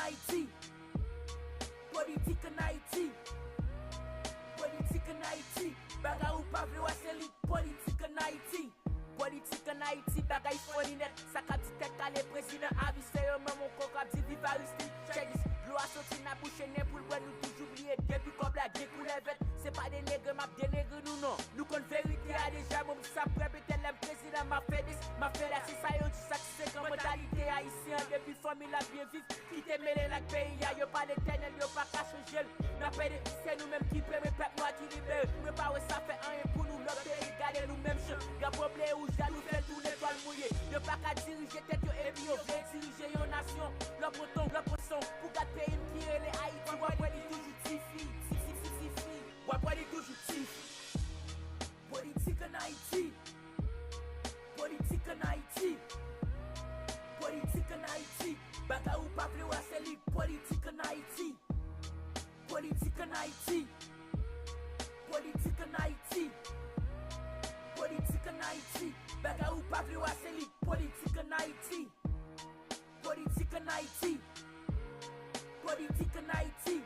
Haïti. Politique en Haïti. Politique en Haïti. Baga ou pas vle c'est li politique en Haïti. Politique en Haïti, bagay foni net. Ça ka di tête ka le président avis fait yo même mon coca dit vive Aristide. Check this. L'eau a sorti na bouche né pour le nous toujours oublier depuis comme la guerre pour les vêtes. C'est pas des nègres m'a des nègres nous non. Nous kon vérité a déjà mon ça peut-être le président m'a fait this, m'a fait la c'est ça yo dit ça c'est comme mentalité haïtien depuis famille la bien vivre. Qui te mêlé la pays yo pas l'éternel yo pas cache gel. N'a pas de c'est nous même qui permet peuple moi qui libère. Mais pas ouais ça fait rien pour nous le pays garder nous même champ. Ga problème ou jaloux fait tout l'étoile mouillée. Yo pas qu'à diriger tête yo et puis yo veut diriger yo nation. Le breton, le poisson pour garder pays qui est les Haïti. Ouais dit toujours tifi. Ouais dit toujours tifi. Politique en Haïti. Politique en Haïti. Politique en Haïti. Baga ou pas vle c'est li politique en Haïti. Politique en Haïti. Politique en Haïti. Politique en Haïti. Baga ou pas vle c'est li politique en Haïti. Politique en Haïti. Politique en Haïti.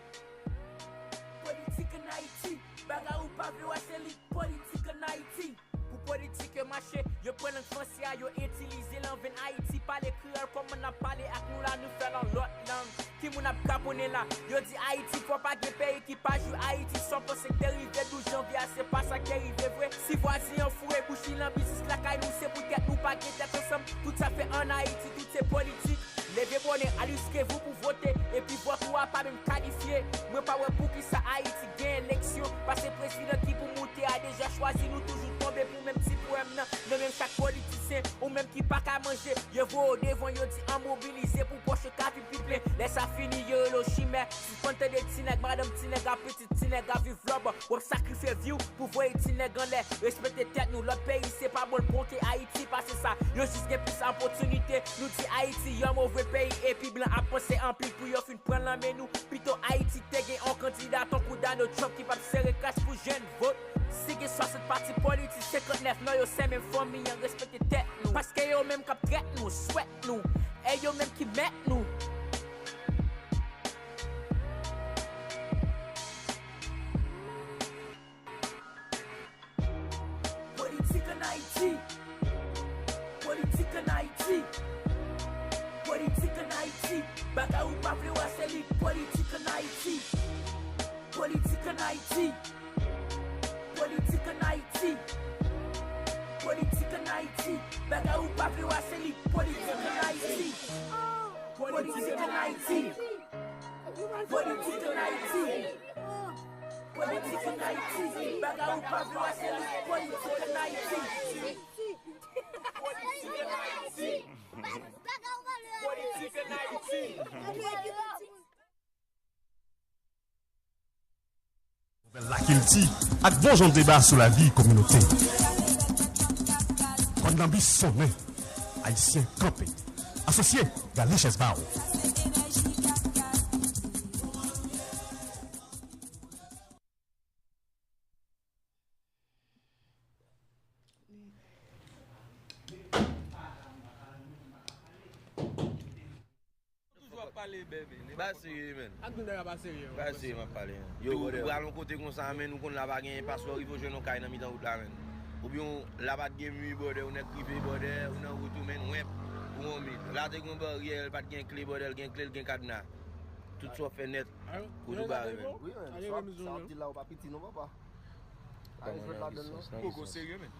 Politique en Haïti. Baga ou pas vle c'est li politique en Haïti. Pour politique marché, yo prend un français, yo utiliser l'envers Haïti, parler créole comme on a parlé avec nous là, nous faire dans l'autre langue. Qui moun a caponné là, yo dit Haïti, faut pas que pays qui pas jouer Haïti, sans penser que t'arrives 12 janvier, c'est pas ça qui arrive vrai. Si voisin en fouet, bouchi dans business la caille nous, c'est pour qu'être nous pas qu'être ensemble, tout ça fait en Haïti, tout c'est politique. Levez bonnet, allez vous pour voter, et puis votre loi pas même qualifié. Moi pas ouais pour qui ça Haïti gagne élection, parce que le président qui pour monter a déjà choisi nous toujours tomber pour même petit poème non même chaque politicien ou même qui pas qu'à manger. Yo vous devant yo dit en mobiliser pour poche café plein. Laisse ça finir yo le chimère. Si compte des tinèg madame tinèg petit tinèg vive lobe, ou sacrifier vie pour voir tinèg en l'air. Respecter tête nous l'autre pays c'est pas bon pour que Haïti passe ça. Yo juste plus opportunité. Nous dit Haïti yo mauvais pays et puis blanc a pensé en pile pour yo fin prendre la mais nous plutôt Haïti te gagne en candidat ton coup d'anneau Trump qui va serrer cash pour jeune vote. Si que 60 partis politiques 59 non yo c'est même famille en respecter tête nous parce que yo même qui traite nous souhaite nous et yo même qui met nous. Politique en Haïti. Politique en Haïti. Politique en Haïti. Baga ou pas vle c'est li politique en Haïti. Politique en Haïti. Politique en Haïti. Politique en Haïti. Baga ou pas vle c'est li politique en Haïti. Politique en Haïti. Politique en Haïti. Politique en Haïti. Baga ou pas vle c'est li politique en Haïti. Politique en Haïti. Politique en Haïti. La Kilti, avec bon genre de débat sur la vie communauté. Quand l'ambi sonne, haïtien campé, associé à Liches Bao. Pas sérieux, man. Pas sérieux. Pas sérieux, m'a parlé. Yo, pour aller côté comme ça, mais nous connaissons la bague, passeport, il faut jouer nos cailles dans mi-temps route là, man. Ou bien, la bague game lui, bordel, on est privé, bordel, on est en route, man, web, ou on mit. Là, t'es une barrière, pas de clé, bordel, gain clé, gain cadenas. Tout ça fait net. Pour nous barrer, man. Oui, man. Ça dit là, on va petit, non, papa. Allez, je vais là dedans. Pourquoi sérieux, man?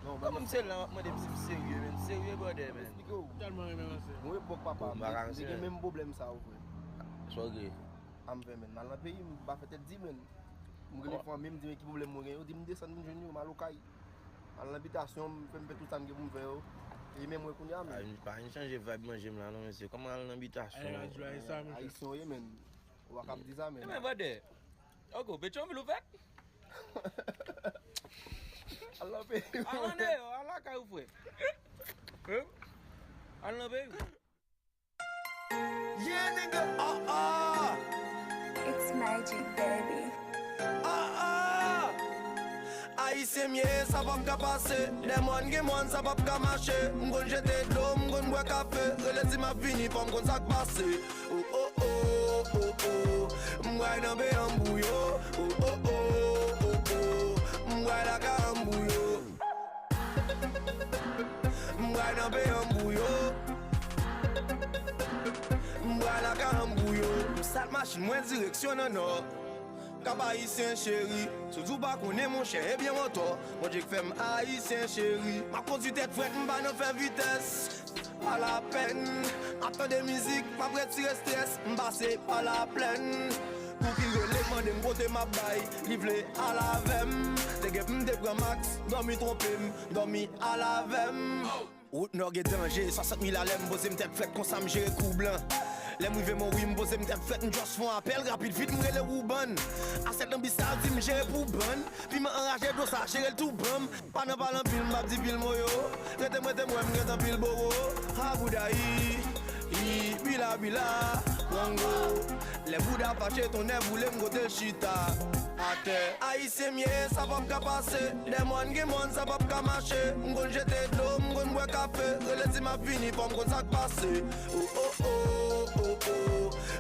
Non, Comme c'est là, moi, des petits sérieux, man. Sérieux, bordel, man. Tellement aimé, moi, pour papa. J'ai le même problème, ça, au frère. Sois gré. Am fait men dans le pays m'a fait 10 men m'gele femme même dit qui problème moi yo dit me descendre me jeune mal lokay dans l'habitation me fait tout ça que me faire et même moi konya men pas changer vibe manger là non monsieur comment dans l'habitation haïtien yo men ou cap dire ça men mais bordel ogo beton veut ouvert Allah paye Allah kay ou frère Allah paye. Yeah, nigga, It's magic, baby. Haïtien mieux, ça va me passer. Les moines qui moines, ça va me marcher. M'gon jeter de l'eau, m'gon boire café. Relais ma fini, pas m'gon sac passer. Oh oh oh. oh. M'way nan be an bouyo, oh oh oh oh oh. M'way la ka an bouyo. M'way nan be an bouyo. M'way la ka an bouyo. M'sat machine mwen direksyon nan nord. Kab haïtien chéri, toujours pas connaît mon cher et bien mon tort. Mon Dieu fait haïtien chéri. Ma conduite tête fouette, m'ba non faire vitesse. Pas la peine, attendez musique, ma prête tirer stress, m'ba c'est pas la plaine. Pour qu'il relève, m'en dem côté ma baille, livré à la vem. T'es que m'de prend max, dormi trompé, dormi à la vem. Route nord est danger, 60 000 à l'aime, posé m'tête fouette, qu'on s'am géré coup blanc. Les mouillés mon oui m'pose m't'aime fait une josse font appel rapide vite m'rele le rouban. À cette ambition dit m'gérer pour bonne. Puis m'enrager dans ça gérer le tout bam. Pas nan parlant pile m'a dit pile moyo. Rete moi m'rete pile boro. Ha boudaï. Bila Wango. Les bouddha fâché ton nez voulait m'gote chita. A terre. Haïtien mieux ça va pas passer. Les moines qui moines ça va pas marcher. M'gon jeter de l'eau, m'gon boire café. Relais m'a fini pour m'gon ça passer. Oh oh oh.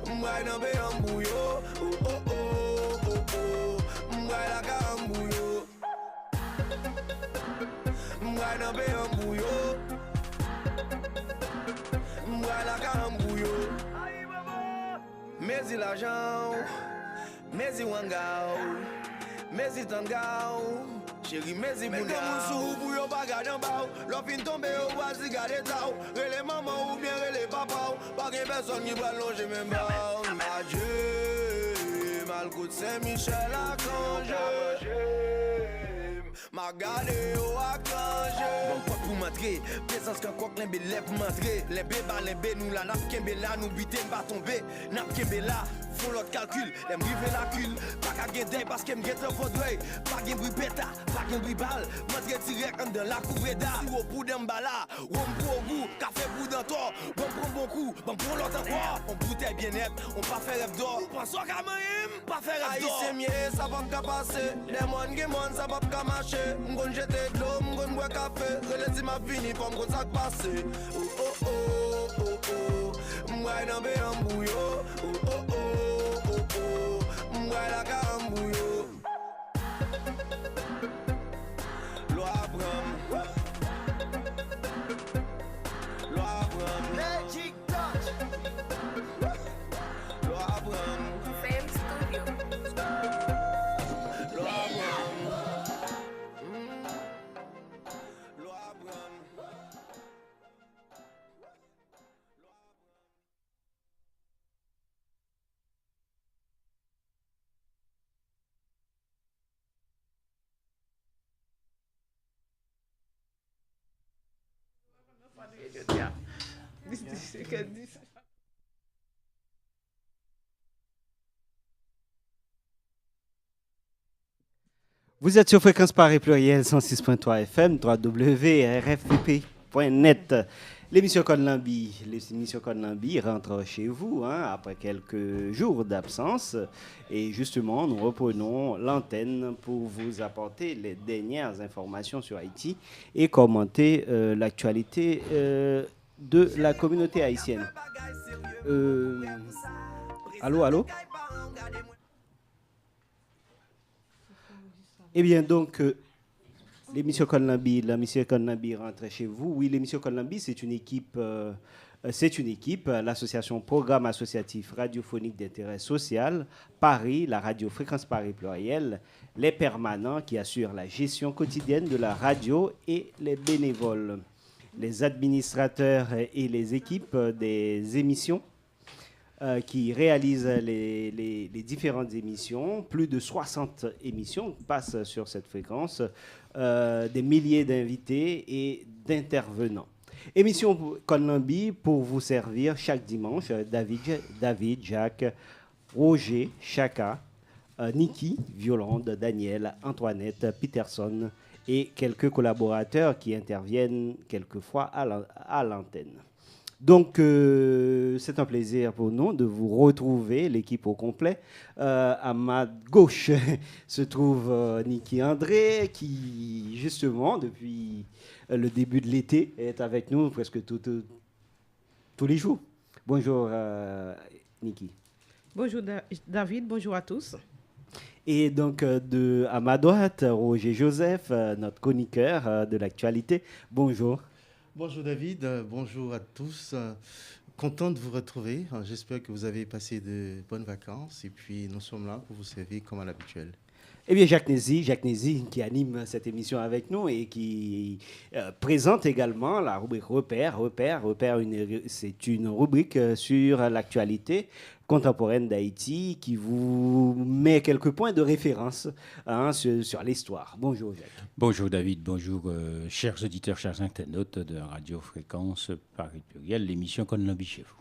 M'way nan be an bouyo, oh oh oh oh oh. M'way la ka an bouyo. M'way nan be an bouyo. M'way la ka an bouyo. Mezi l'argent, mezi wangao, mezi tangao. Chéri mezi bouna. Mette moun sou pou yo pa gade an baou. L'on fin tombe yo wazi gade taou. Rele maman ou bien rele papa ou. Pa gen person qui va longer même baou. Adieu, mal koute Saint-Michel a congé. Ma gade yo a congé. Bon quoi pour m'entrer, présence qu'un coq l'embe lè pour m'entrer. L'embe nous la nap kembe la, nous bite n'pa tomber. Nap kembe la. Font l'autre calcul, les m'rive la cul. Pas qu'à gagner parce qu'elle m'guette un faudreuil. Pas qu'un bruit péta, pas qu'un bruit balle. M'entre direct en dans la couvreda. Si au bout d'un bala, ou on pour au goût, café bout d'un tort. Bon prend bon coup, bon pour l'autre encore. On bouteille bien net, on pas faire rêve d'or. Ou pensons qu'à même, pas faire rêve d'or. Haïtien mieux, ça va pas passer. Les moines qui moines, ça va pas marcher. M'gon jeter de l'eau, m'gon boire café. Relais m'a fini pour m'gon ça passer. Oh oh oh oh oh. M'way nan be an bouyo. Oh oh oh. M'way la ka an bouyo. Loi Bram. Loi Bram. Magic touch. Loi Bram. Fame Studio. Loi Bram. Loi Bram. Vous êtes sur Fréquence Paris Pluriel 106.3 FM, www.rfpp.net. L'émission Code Lambi rentre chez vous après quelques jours d'absence. Et justement, nous reprenons l'antenne pour vous apporter les dernières informations sur Haïti et commenter l'actualité de la communauté haïtienne. Allô? Eh bien, donc, l'émission Konlambi rentre chez vous. Oui, l'émission Konlambi, c'est une équipe, l'association Programme associatif radiophonique d'intérêt social, Paris, la radio Fréquence Paris Pluriel, les permanents qui assurent la gestion quotidienne de la radio et les bénévoles, les administrateurs et les équipes des émissions qui réalise les différentes émissions. Plus de 60 émissions passent sur cette fréquence, des milliers d'invités et d'intervenants. Émission Konlambi pour vous servir chaque dimanche. David, Jacques, Roger, Chaka, Niki, Violande, Daniel, Antoinette, Peterson et quelques collaborateurs qui interviennent quelquefois à l'antenne. Donc, c'est un plaisir pour nous de vous retrouver, l'équipe au complet. À ma gauche se trouve Niki André, qui, justement, depuis le début de l'été, est avec nous presque tous les jours. Bonjour, Niki. Bonjour David, bonjour à tous. Et donc, à ma droite, Roger Joseph, notre chroniqueur de l'actualité. Bonjour. Bonjour David, bonjour à tous. Content de vous retrouver. J'espère que vous avez passé de bonnes vacances et puis nous sommes là pour vous servir comme à l'habituel. Eh bien, Jacques Nézy, qui anime cette émission avec nous et qui présente également la rubrique Repère. C'est une rubrique sur l'actualité contemporaine d'Haïti qui vous met quelques points de référence sur l'histoire. Bonjour, Jacques. Bonjour, David. Bonjour, chers auditeurs, chers internautes de Radio Fréquence Paris Pluriel, l'émission Conlambi chez vous.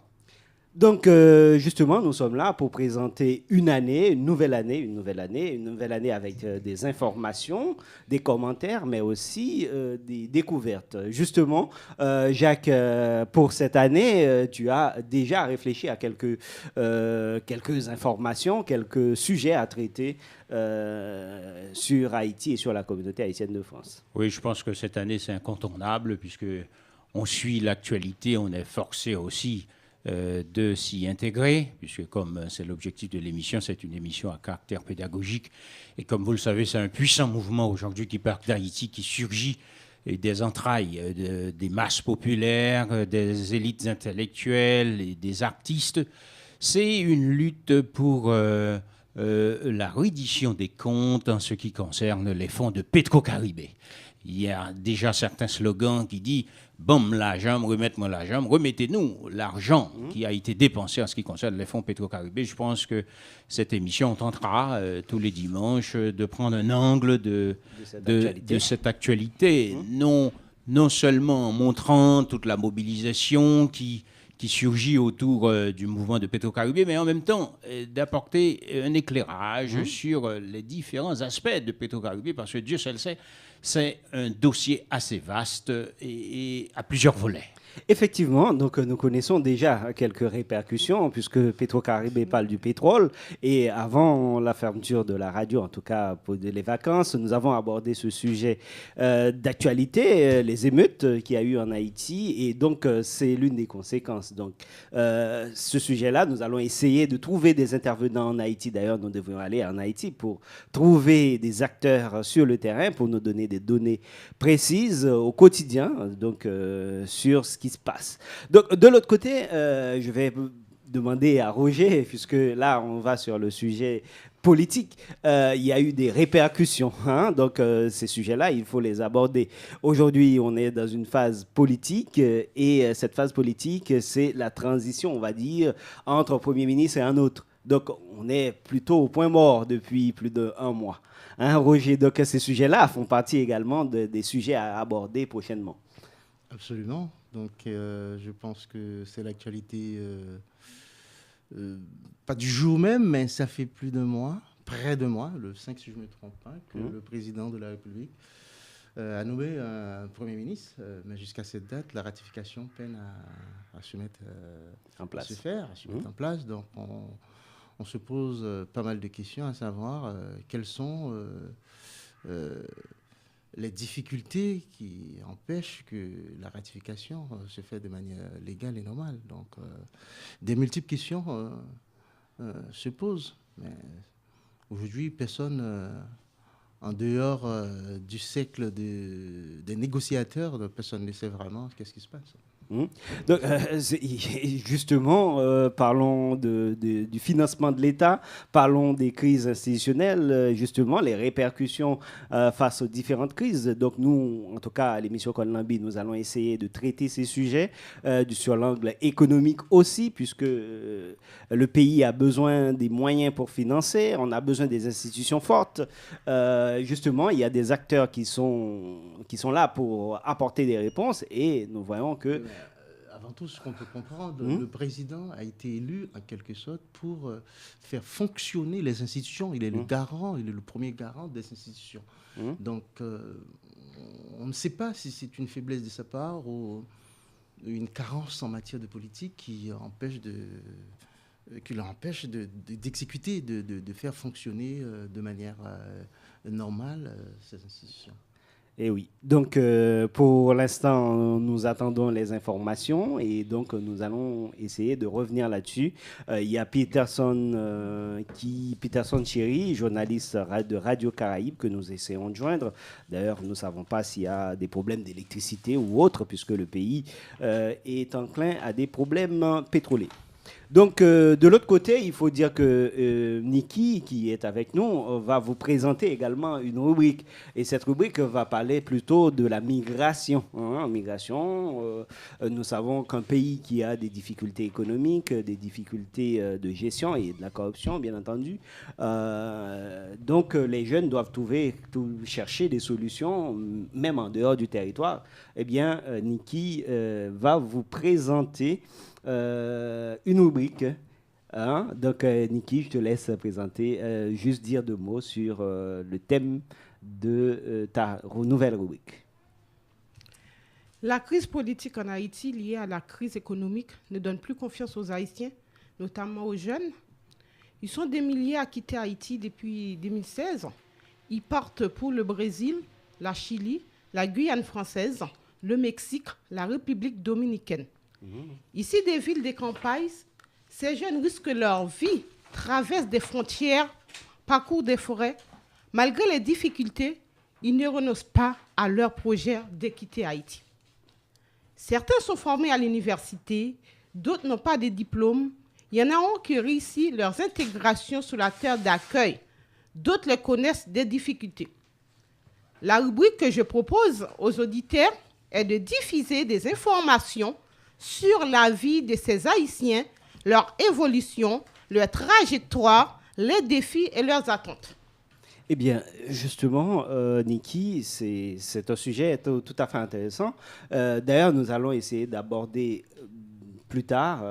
Donc, justement, nous sommes là pour présenter une nouvelle année avec des informations, des commentaires, mais aussi des découvertes. Justement, Jacques, pour cette année, tu as déjà réfléchi à quelques informations, quelques sujets à traiter sur Haïti et sur la communauté haïtienne de France. Oui, je pense que cette année, c'est incontournable puisque on suit l'actualité, on est forcé aussi de s'y intégrer, puisque comme c'est l'objectif de l'émission, c'est une émission à caractère pédagogique. Et comme vous le savez, c'est un puissant mouvement aujourd'hui qui part d'Haïti, qui surgit des entrailles des masses populaires, des élites intellectuelles et des artistes. C'est une lutte pour la reddition des comptes en ce qui concerne les fonds de Petro-Caribé. Il y a déjà certains slogans qui disent « Bam l'argent, remettez-moi l'argent, remettez-nous l'argent qui a été dépensé en ce qui concerne les fonds Petro-Caribé ». Je pense que cette émission tentera tous les dimanches de prendre un angle de cette actualité, non seulement en montrant toute la mobilisation qui surgit autour du mouvement de Petro-Caribé, mais en même temps d'apporter un éclairage sur les différents aspects de Petro-Caribé, parce que Dieu seul sait, c'est un dossier assez vaste et à plusieurs volets. Effectivement, donc nous connaissons déjà quelques répercussions puisque Petro-Caribé parle du pétrole et avant la fermeture de la radio, en tout cas pour les vacances, nous avons abordé ce sujet d'actualité, les émeutes qu'il y a eu en Haïti et donc c'est l'une des conséquences. Donc ce sujet-là, nous allons essayer de trouver des intervenants en Haïti. D'ailleurs, nous devrions aller en Haïti pour trouver des acteurs sur le terrain pour nous donner des données précises au quotidien, donc sur ce qui se passe. Donc, de l'autre côté, je vais demander à Roger, puisque là, on va sur le sujet politique. Il y a eu des répercussions. Donc, ces sujets-là, il faut les aborder. Aujourd'hui, on est dans une phase politique et cette phase politique, c'est la transition, on va dire, entre un Premier ministre et un autre. Donc, on est plutôt au point mort depuis plus d'1 mois. Roger, donc ces sujets-là font partie également des sujets à aborder prochainement. Absolument. Donc, je pense que c'est l'actualité, pas du jour même, mais ça fait plus de mois, près de mois, le 5 si je ne me trompe pas, que le président de la République a nommé un Premier ministre, mais jusqu'à cette date, la ratification peine à se mettre en place, mettre en place. Donc, on se pose pas mal de questions, à savoir quelles sont les difficultés qui empêchent que la ratification se fait de manière légale et normale. Donc, des multiples questions se posent. Mais aujourd'hui, personne, en dehors du cercle des négociateurs, personne ne sait vraiment qu'est-ce qui se passe. Donc, justement, parlons du financement de l'État, parlons des crises institutionnelles, justement, les répercussions face aux différentes crises. Donc, nous, en tout cas, à l'émission Conlambi, nous allons essayer de traiter ces sujets sur l'angle économique aussi, puisque le pays a besoin des moyens pour financer, on a besoin des institutions fortes. Justement, il y a des acteurs qui sont là pour apporter des réponses et nous voyons que... Avant tout, ce qu'on peut comprendre, le président a été élu en quelque sorte pour faire fonctionner les institutions. Il est le garant, il est le premier garant des institutions. Donc, on ne sait pas si c'est une faiblesse de sa part ou une carence en matière de politique qui l'empêche d'exécuter, de faire fonctionner de manière normale ces institutions. Et oui. Donc, pour l'instant, nous attendons les informations et donc nous allons essayer de revenir là-dessus. Il y a Peterson Chéri, journaliste de Radio Caraïbe, que nous essayons de joindre. D'ailleurs, nous ne savons pas s'il y a des problèmes d'électricité ou autre, puisque le pays est enclin à des problèmes pétroliers. Donc, de l'autre côté, il faut dire que Niki, qui est avec nous, va vous présenter également une rubrique. Et cette rubrique va parler plutôt de la migration. Nous savons qu'un pays qui a des difficultés économiques, des difficultés de gestion et de la corruption, bien entendu, donc les jeunes doivent chercher des solutions, même en dehors du territoire. Eh bien, Niki va vous présenter une rubrique. Donc, Niki, je te laisse présenter, juste dire 2 mots sur le thème de ta nouvelle rubrique. La crise politique en Haïti liée à la crise économique ne donne plus confiance aux Haïtiens, notamment aux jeunes. Ils sont des milliers à quitter Haïti depuis 2016. Ils partent pour le Brésil, la Chili, la Guyane française, le Mexique, la République dominicaine. Ici, des villes, des campagnes, ces jeunes risquent leur vie, traversent des frontières, parcourent des forêts. Malgré les difficultés, ils ne renoncent pas à leur projet de quitter Haïti. Certains sont formés à l'université, d'autres n'ont pas de diplôme. Il y en a qui réussissent leur intégration sur la terre d'accueil. D'autres les connaissent des difficultés. La rubrique que je propose aux auditeurs est de diffuser des informations sur la vie de ces Haïtiens, leur évolution, leur trajectoire, les défis et leurs attentes. Eh bien, justement, Niki, c'est un sujet tout à fait intéressant. D'ailleurs, nous allons essayer d'aborder plus tard,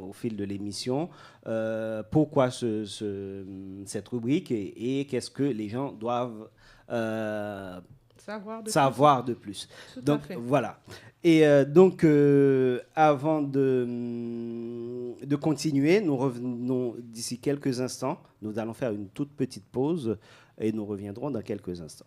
au fil de l'émission, pourquoi cette rubrique et qu'est-ce que les gens doivent savoir de plus. Donc, voilà. Et donc, avant de continuer, nous revenons d'ici quelques instants. Nous allons faire une toute petite pause et nous reviendrons dans quelques instants.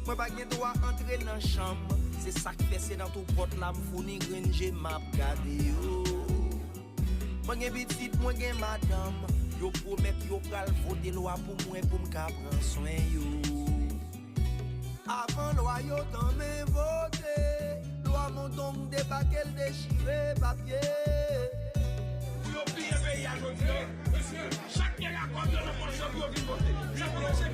Moi pas gen droit entrer dans chambre, c'est ça qui fait c'est dans tout porte là m'fourni gringe m'a gardé yo. Moi gen petit, moi gen madame, yo promet yo pral voter loi pour moi pour m'ka prendre soin yo. Avant loi yo tant me voter, loi mon don débat qu'elle déchire papier. Yo pire pays à aujourd'hui, monsieur, chaque qui a compte dans le projet pour voter. Je pense que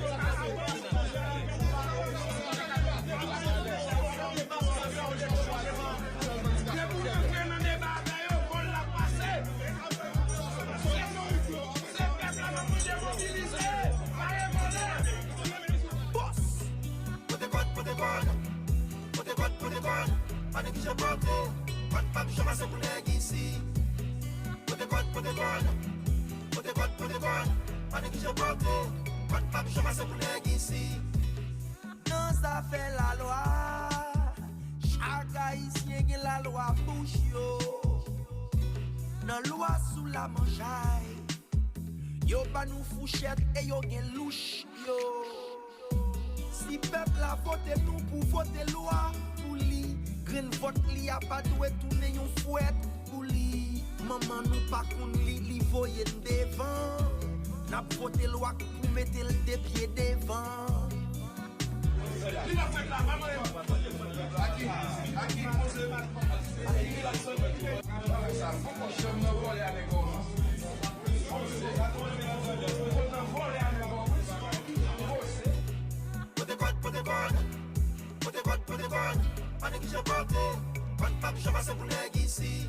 non, ça fait la loi. Chaque haïtien qui la loi bouche yo. Dans loi sous la mangeaille. Yo pas nous fouchette et yo gen louche yo. Si peuple a voté nous pour voter loi pour li, green vote li a pas doué tourner yon fouette pour li. Maman nous pas kon li voye devant. N'a voté loi pour mettre le deux pieds devant. pas négliger porter. Quand pas je passe pour nèg ici.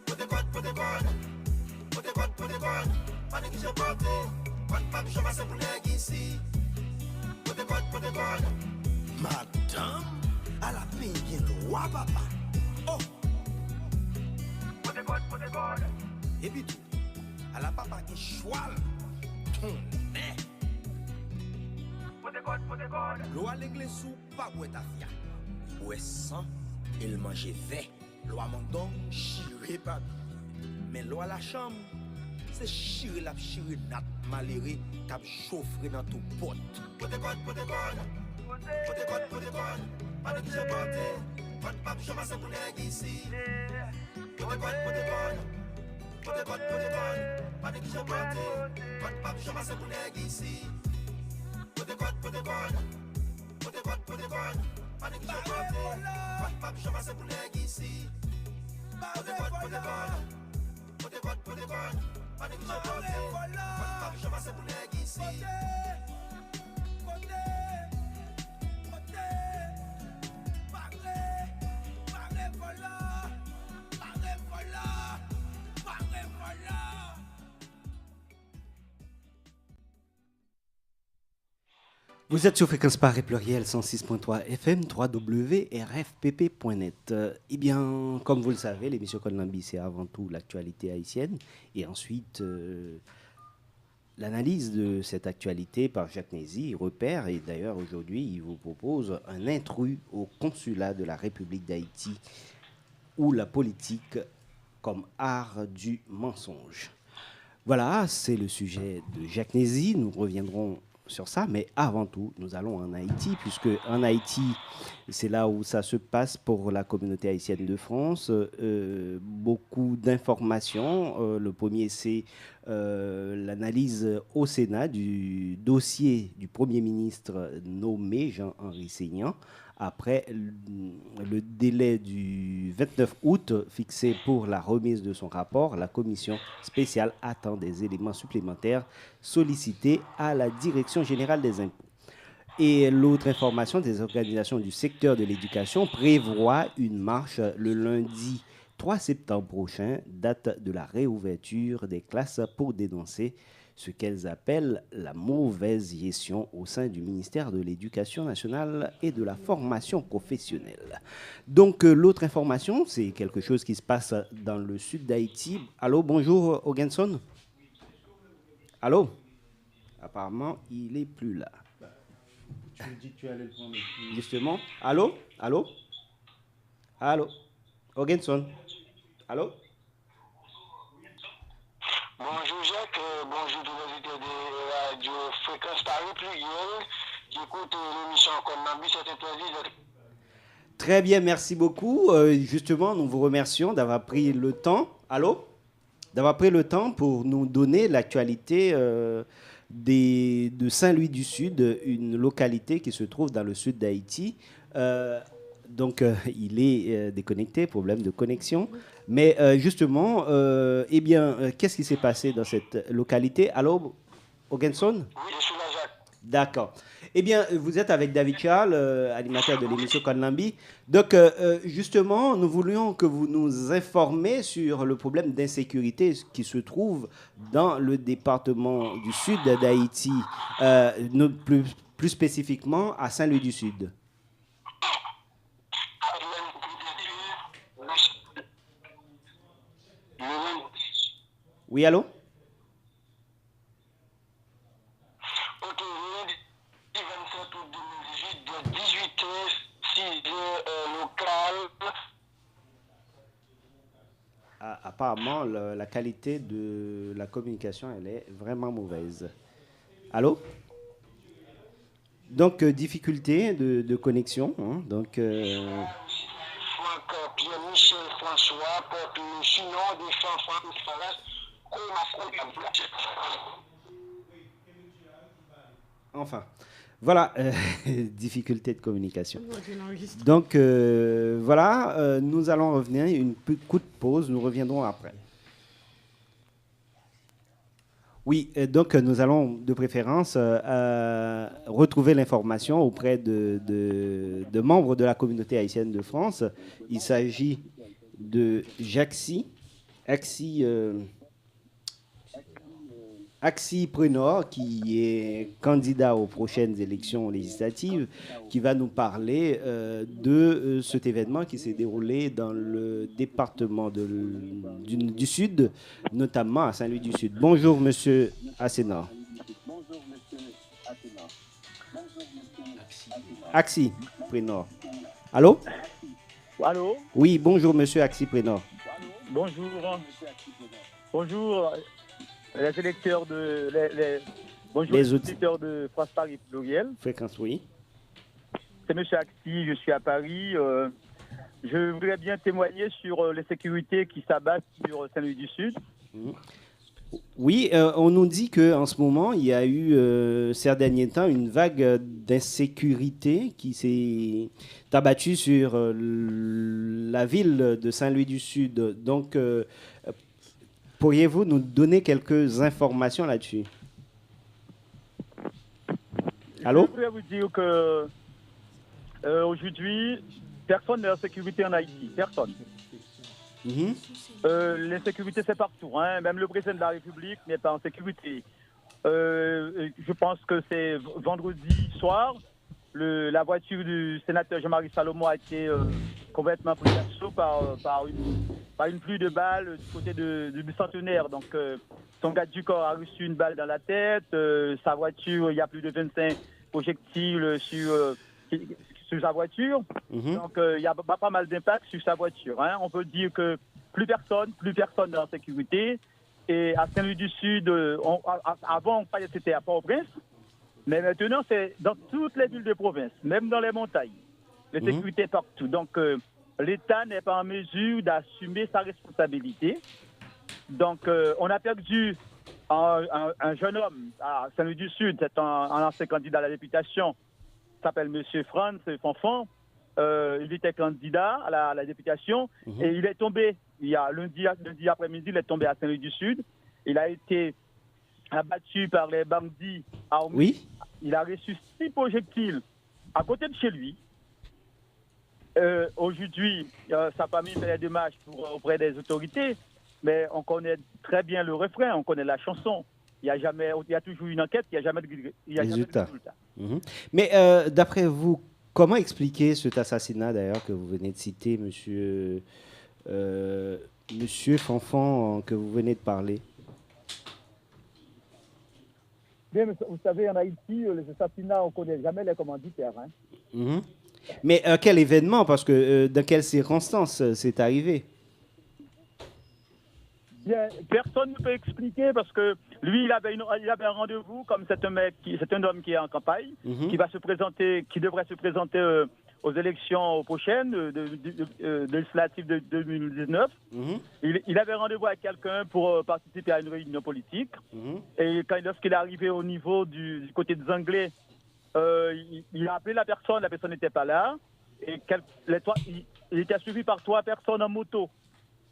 Pote code, pote code. Pote code, pote code. Pas négliger porter. Quand pas je passe pour nèg ici. Pote code, pote code. Madame, à la paye loi papa. Oh. Pote code. Et puis tout. À la papa qui choual. Ton nez. Pote code. L'eau à l'église sous pas boire ta fia. Ou est sang, il mangeait vert. L'eau à mon don, chiré papi. Mais l'eau à la chambre, c'est chiré la chiré nat maléré cap chauffré dans tout pot. Pote code. Pote code. Pas de qui je porte. Pote papi, je passe pour nèg ici. Pote code. Pote code. Pas de qui je porte. Pote papi, je passe pour nèg ici. Pote code. Pote code. Pas de qui je porte. Pote papi, je passe pour nèg ici. Pote code. Pas de qui je porte. Pote papi, je passe pour nèg ici. Vous êtes sur Fréquence Paris Pluriel 106.3 FM, www.rfpp.net. Eh bien, comme vous le savez, l'émission Konlambi, c'est avant tout l'actualité haïtienne et ensuite l'analyse de cette actualité par Jacques Nézy, Repère. Et d'ailleurs, aujourd'hui, il vous propose un intrus au consulat de la République d'Haïti ou la politique comme art du mensonge. Voilà, c'est le sujet de Jacques Nézy. Nous reviendrons sur ça, mais avant tout, nous allons en Haïti, puisque en Haïti, c'est là où ça se passe pour la communauté haïtienne de France. Beaucoup d'informations. Le premier, c'est l'analyse au Sénat du dossier du Premier ministre nommé Jean-Henri Seignan, après le délai du 29 août fixé pour la remise de son rapport. La commission spéciale attend des éléments supplémentaires sollicités à la Direction générale des impôts. Et l'autre information, des organisations du secteur de l'éducation prévoient une marche le lundi 3 septembre prochain, date de la réouverture des classes, pour dénoncer ce qu'elles appellent la mauvaise gestion au sein du ministère de l'Éducation nationale et de la formation professionnelle. Donc, l'autre information, c'est quelque chose qui se passe dans le sud d'Haïti. Allô, bonjour, Ogenson. Allô? Apparemment, il n'est plus là. Tu me dis que tu allais le prendre. Justement. Allô? Allô? Allô? Ogenson. Allô? Bonjour Jacques, bonjour tous les auditeurs de Radio Fréquence Paris Pluriel. J'écoute l'émission Konlambi, c'est un plaisir. Très bien, merci beaucoup. Justement, nous vous remercions d'avoir pris le temps. Allô? D'avoir pris le temps pour nous donner l'actualité de Saint-Louis-du-Sud, une localité qui se trouve dans le sud d'Haïti. Donc, il est déconnecté, problème de connexion. Mais justement, eh bien, qu'est-ce qui s'est passé dans cette localité? Allô, Ogenson? Oui, je suis là, Jacques. D'accord. Eh bien, vous êtes avec David Charles, animateur de l'émission Konlambi. Donc, justement, nous voulions que vous nous informiez sur le problème d'insécurité qui se trouve dans le département du sud d'Haïti, plus spécifiquement à Saint-Louis-du-Sud. Oui, allô? Ok, lundi 27 août 2018, de 18h, 6h local. Apparemment, la qualité de la communication, elle est vraiment mauvaise. Allô? Donc, difficulté de connexion. Hein, donc... Pierre-Michel François, porte le sinon de Jean-François. Enfin, voilà, difficulté de communication. Donc, voilà, nous allons revenir, une petite coup de pause, nous reviendrons après. Oui, donc nous allons de préférence retrouver l'information auprès de membres de la communauté haïtienne de France. Il s'agit de Axi Prenor, qui est candidat aux prochaines élections législatives, qui va nous parler de cet événement qui s'est déroulé dans le département du Sud, notamment à Saint-Louis-du-Sud. Bonjour, monsieur Asséna. Axi Prenor. Allô? Allô? Oui, bonjour, monsieur Axi Prenor. Bonjour. Bonjour. Les électeurs bonjour les auditeurs de France Paris Pluriel. Fréquence, oui. C'est M. Axi, je suis à Paris. Je voudrais bien témoigner sur les sécurités qui s'abattent sur Saint-Louis-du-Sud. Oui, on nous dit qu'en ce moment, il y a eu ces derniers temps une vague d'insécurité qui s'est abattue sur la ville de Saint-Louis-du-Sud. Donc, pourriez-vous nous donner quelques informations là-dessus? Allô? Je voudrais vous dire que aujourd'hui, personne n'est en sécurité en Haïti. Personne. L'insécurité, c'est partout. Hein. Même le président de la République n'est pas en sécurité. Je pense que c'est vendredi soir, la voiture du sénateur Jean-Marie Salomon a été complètement prise d'assaut par une pluie de balles du côté du bicentenaire. Donc, son garde du corps a reçu une balle dans la tête. Sa voiture, il y a plus de 25 projectiles sur sa voiture. Donc, il y a pas mal d'impact sur sa voiture. Hein. On peut dire que plus personne n'est en sécurité. Et à Saint-Louis-du-Sud, avant, on croyait que c'était à Port-au-Prince. Mais maintenant, c'est dans toutes les villes de province, même dans les montagnes. L'insécurité partout. Donc, l'État n'est pas en mesure d'assumer sa responsabilité. Donc, on a perdu un jeune homme à Saint-Louis-du-Sud, c'est un ancien candidat à la députation, s'appelle M. Franz Fanfan. Il était candidat à la députation et il est tombé, il y a lundi après-midi, il est tombé à Saint-Louis-du-Sud. Il a été abattu par les bandits armés. Oui. Il a reçu 6 projectiles à côté de chez lui. Aujourd'hui, sa famille fait des démarches auprès des autorités, mais on connaît très bien le refrain, on connaît la chanson. Il y a toujours une enquête, il n'y a jamais de résultat. Mais d'après vous, comment expliquer cet assassinat d'ailleurs que vous venez de citer, monsieur Fanfan, que vous venez de parler? Bien, vous savez, en Haïti, les assassinats, on ne connaît jamais les commanditaires. Hein. Mais quel événement? Parce que dans quelles circonstances c'est arrivé? Bien, personne ne peut expliquer parce que lui, il avait un rendez-vous, comme c'est un homme qui est en campagne, qui devrait se présenter aux élections prochaines de législatives de 2019. Il avait rendez-vous avec quelqu'un pour participer à une réunion politique. Et lorsqu'il est arrivé au niveau du côté des Anglais, il a appelé la personne n'était pas là. Et il était suivi par 3 personnes en moto.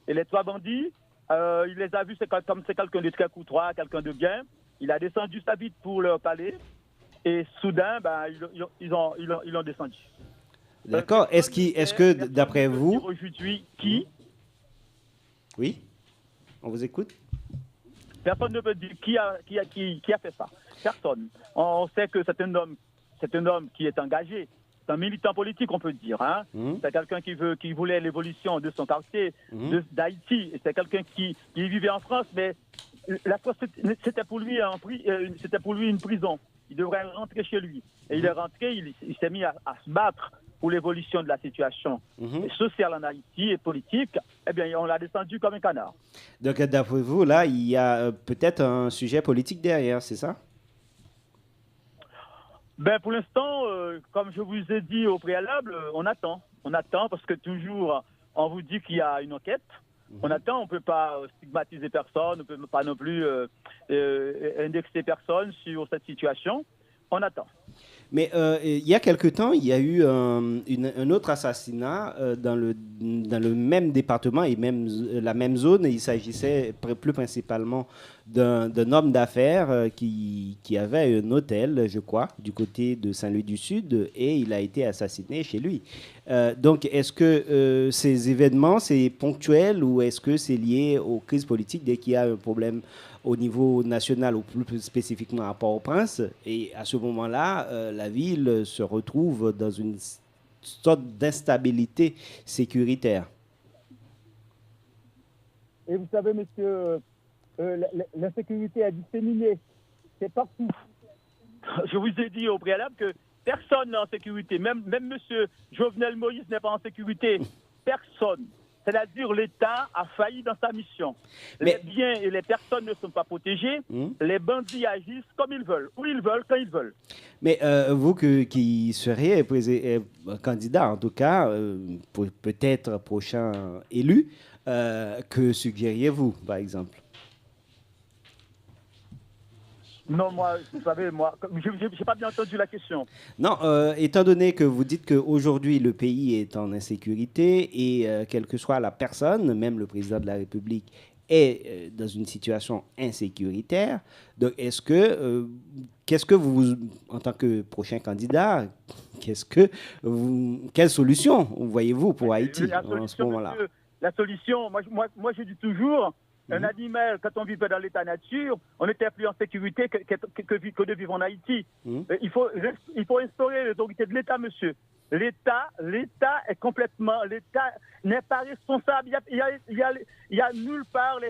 Et les 3 bandits, il les a vus, comme c'est quelqu'un de très courtois, quelqu'un de bien. Il a descendu sa vite pour leur parler. Et soudain, ils ont descendu. D'accord. Est-ce que, d'après vous... Aujourd'hui, qui? Oui, on vous écoute. Personne ne peut dire qui a fait ça. Personne. On sait que c'est un homme qui est engagé. C'est un militant politique, on peut dire. Hein. C'est quelqu'un qui voulait l'évolution de son quartier, d'Haïti. Et c'est quelqu'un qui vivait en France, mais la France, c'était pour lui une prison. Il devrait rentrer chez lui. Et il est rentré, il s'est mis à se battre pour l'évolution de la situation sociale en Haïti et politique. Eh bien, on l'a descendu comme un canard. Donc, d'après vous, là, il y a peut-être un sujet politique derrière, c'est ça? Ben, pour l'instant, comme je vous ai dit au préalable, on attend. On attend parce que toujours, on vous dit qu'il y a une enquête. On attend, on ne peut pas stigmatiser personne, on ne peut pas non plus indexer personne sur cette situation. On attend. Mais il y a quelque temps, il y a eu un autre assassinat dans le même département et même la même zone. Il s'agissait plus principalement d'un homme d'affaires qui avait un hôtel, je crois, du côté de Saint-Louis du Sud, et il a été assassiné chez lui. Donc, est-ce que ces événements, c'est ponctuel ou est-ce que c'est lié aux crises politiques dès qu'il y a un problème au niveau national ou plus spécifiquement à Port-au-Prince? Et à ce moment-là, la ville se retrouve dans une sorte d'instabilité sécuritaire. Et vous savez, monsieur, l'insécurité est disséminée. C'est partout. Je vous ai dit au préalable que personne n'est en sécurité. Même monsieur Jovenel Moïse n'est pas en sécurité. Personne. C'est-à-dire l'État a failli dans sa mission. Les biens et les personnes ne sont pas protégés. Les bandits agissent comme ils veulent, où ils veulent, quand ils veulent. Mais vous qui seriez candidat, en tout cas, peut-être prochain élu, que suggériez-vous, par exemple? Non, moi, vous savez, je n'ai pas bien entendu la question. Non, étant donné que vous dites qu'aujourd'hui, le pays est en insécurité et quelle que soit la personne, même le président de la République, est dans une situation insécuritaire, donc qu'est-ce que vous, en tant que prochain candidat, quelle solution voyez-vous pour Haïti en ce moment-là? La solution, moi je dis toujours, un animal, quand on vivait dans l'état nature, on n'était plus en sécurité que de vivre en Haïti. Il faut instaurer l'autorité de l'État, monsieur. L'État est complètement, l'État n'est pas responsable. Il y a nulle part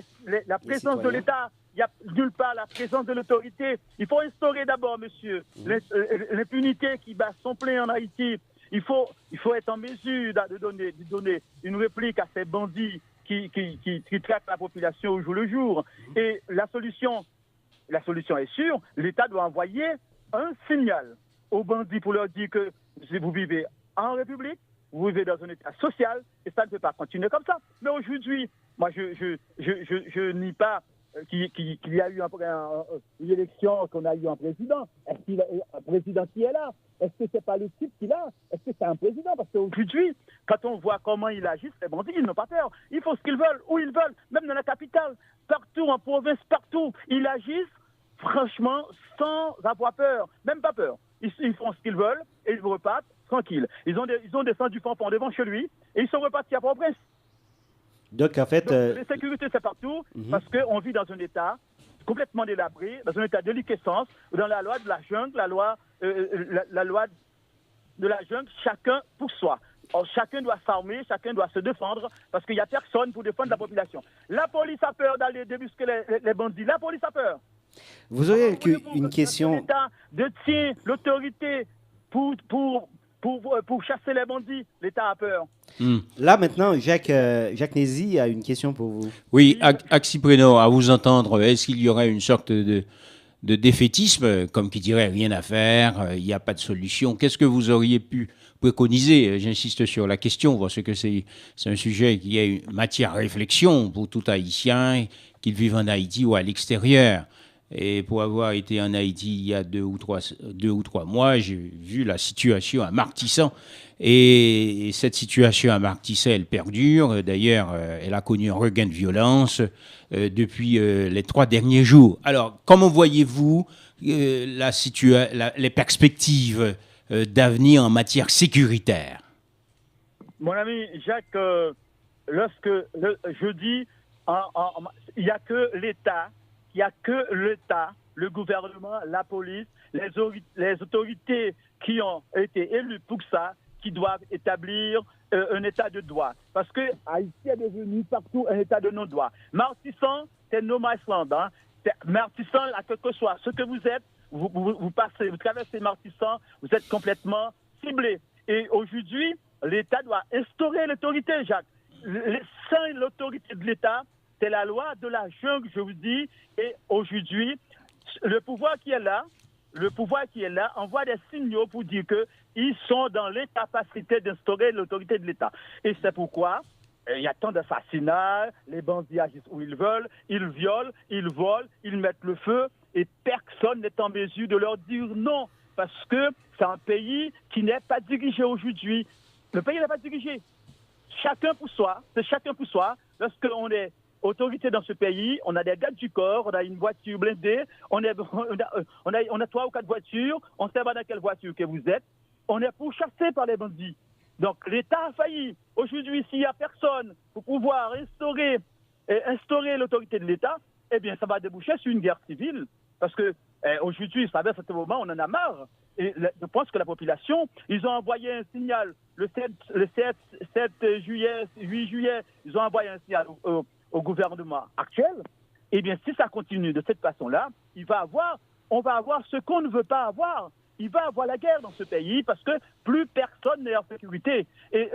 la présence de l'État. Il n'y a nulle part la présence de l'autorité. Il faut instaurer d'abord, monsieur, l'impunité qui bat son plein en Haïti. Il faut être en mesure de donner une réplique à ces bandits qui traitent la population au jour le jour. Et la solution est sûre. L'État doit envoyer un signal aux bandits pour leur dire que vous vivez en République, vous vivez dans un État social, et ça ne peut pas continuer comme ça. Mais aujourd'hui, moi, je nie pas qu'il y a eu une élection, qu'on a eu un président. Est-ce qu'il y a un président qui est là? Est-ce que c'est pas le type qu'il a? Est-ce que c'est un président? Parce qu'aujourd'hui, quand on voit comment il agit, les bandits, ils n'ont pas peur. Ils font ce qu'ils veulent, où ils veulent, même dans la capitale, partout, en province, partout. Ils agissent, franchement, sans avoir peur, même pas peur. Ils font ce qu'ils veulent et ils repartent tranquilles. Ils ont descendu du fanfan devant chez lui et ils sont repartis à Port-au-Prince. Donc, en fait... L'insécurité, c'est partout parce qu'on vit dans un État complètement délabré, dans un État de liquescence, dans la loi de la jungle, la loi de la jungle, chacun pour soi. Or, chacun doit s'armer, chacun doit se défendre parce qu'il n'y a personne pour défendre la population. La police a peur d'aller débusquer les bandits. La police a peur. Vous aurez une question... L'État détient l'autorité pour chasser les bandits. L'État a peur. Là, maintenant, Jacques Nézy a une question pour vous. Oui, Axipreno, à vous entendre, est-ce qu'il y aurait une sorte de défaitisme, comme qui dirait rien à faire, il n'y a pas de solution? Qu'est-ce que vous auriez pu préconiser? J'insiste sur la question, parce que c'est un sujet qui a une matière à réflexion pour tout Haïtien, qu'il vive en Haïti ou à l'extérieur. Et pour avoir été en Haïti il y a 2 ou 3 mois, j'ai vu la situation à Martissant. Et cette situation à Martissant, elle perdure. D'ailleurs, elle a connu un regain de violence depuis les 3 derniers jours. Alors, comment voyez-vous les perspectives d'avenir en matière sécuritaire? Mon ami Jacques, lorsque je dis il n'y a que l'État, le gouvernement, la police, les autorités qui ont été élues pour ça, qui doivent établir un état de droit. Parce que Haïti est devenu partout un état de non-droit. Martissant, c'est no man's land. Martissant, à quelque que soit ce que vous êtes, vous traversez Martissant, vous êtes complètement ciblé. Et aujourd'hui, l'État doit instaurer l'autorité, Jacques. Sans l'autorité de l'État, c'est la loi de la jungle, je vous dis, et aujourd'hui, le pouvoir qui est là envoie des signaux pour dire qu'ils sont dans l'incapacité d'instaurer l'autorité de l'État. Et c'est pourquoi il y a tant d'assassinats, les bandits agissent où ils veulent, ils violent, ils volent, ils mettent le feu, et personne n'est en mesure de leur dire non, parce que c'est un pays qui n'est pas dirigé aujourd'hui. Le pays n'est pas dirigé. Chacun pour soi, c'est chacun pour soi. Lorsqu'on est autorité dans ce pays, on a des gardes du corps, on a une voiture blindée, on a 3 ou 4 voitures, on ne sait pas dans quelle voiture que vous êtes. On est pourchassé par les bandits. Donc l'État a failli. Aujourd'hui, s'il n'y a personne pour pouvoir instaurer l'autorité de l'État, eh bien, ça va déboucher sur une guerre civile. Parce que aujourd'hui, vous savez, à ce moment, on en a marre. Et je pense que la population, ils ont envoyé un signal le 7 juillet, 8 juillet, ils ont envoyé un signal au gouvernement actuel. Eh bien, si ça continue de cette façon-là, on va avoir ce qu'on ne veut pas avoir. Il va avoir la guerre dans ce pays parce que plus personne n'est en sécurité. Et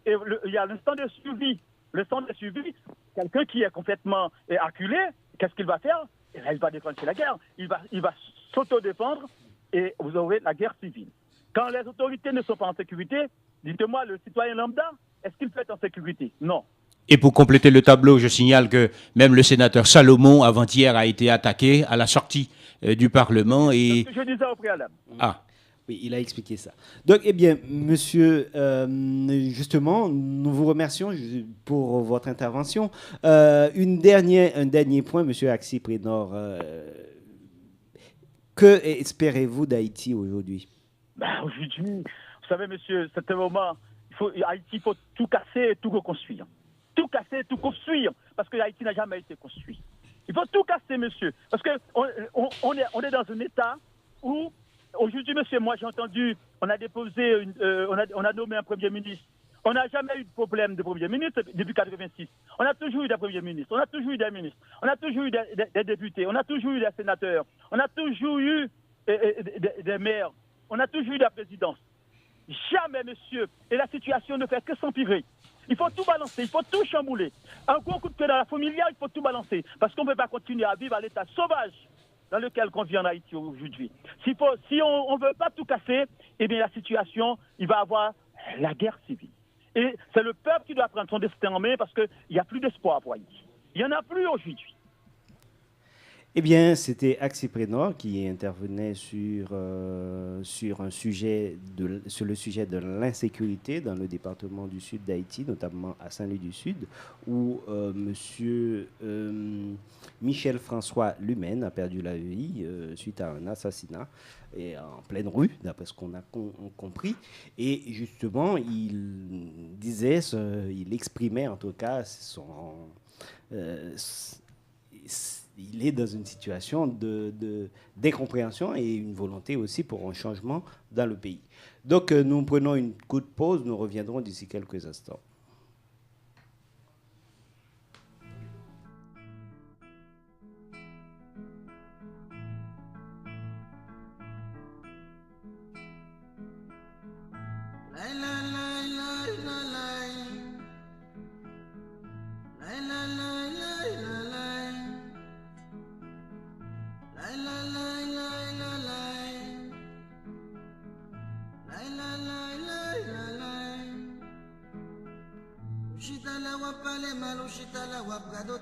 il y a l'instant de suivi. L'instant de suivi, quelqu'un qui est complètement acculé, qu'est-ce qu'il va faire? Il va déclencher la guerre. Il va s'auto-défendre et vous aurez la guerre civile. Quand les autorités ne sont pas en sécurité, dites-moi, le citoyen lambda, est-ce qu'il peut être en sécurité? Non. Et pour compléter le tableau, je signale que même le sénateur Salomon, avant-hier, a été attaqué à la sortie du Parlement. Et... C'est ce que je disais au préalable. Ah. Oui, il a expliqué ça. Donc, eh bien, monsieur, justement, nous vous remercions pour votre intervention. Un dernier point, monsieur Axi Prénor. Que espérez-vous d'Haïti aujourd'hui? Aujourd'hui, vous savez, monsieur, c'est un moment, Haïti, il faut tout casser et tout reconstruire. Tout casser, tout construire, parce que Haïti n'a jamais été construit. Il faut tout casser, monsieur, parce qu'on est dans un état où, aujourd'hui, monsieur, moi j'ai entendu, on a déposé, on a nommé un premier ministre. On n'a jamais eu de problème de premier ministre depuis 1986. On a toujours eu des premiers ministres, on a toujours eu des ministres, on a toujours eu des députés, on a toujours eu des sénateurs, on a toujours eu des maires, on a toujours eu la présidence. Jamais, monsieur. Et la situation ne fait que s'empirer. Il faut tout balancer, il faut tout chambouler. Un gros coup de pied dans la familiale, il faut tout balancer. Parce qu'on ne peut pas continuer à vivre à l'état sauvage dans lequel on vit en Haïti aujourd'hui. Si on ne veut pas tout casser, eh bien la situation, il va y avoir la guerre civile. Et c'est le peuple qui doit prendre son destin en main parce qu'il n'y a plus d'espoir pour Haïti. Il n'y en a plus aujourd'hui. Eh bien, c'était Axi Prénor qui intervenait sur le sujet de l'insécurité dans le département du sud d'Haïti, notamment à Saint-Louis-du-Sud, où monsieur Michel François Lumène a perdu la vie suite à un assassinat et en pleine rue, d'après ce qu'on a compris. Et justement, il exprimait en tout cas il est dans une situation d'incompréhension et une volonté aussi pour un changement dans le pays. Donc, nous prenons une courte pause. Nous reviendrons d'ici quelques instants.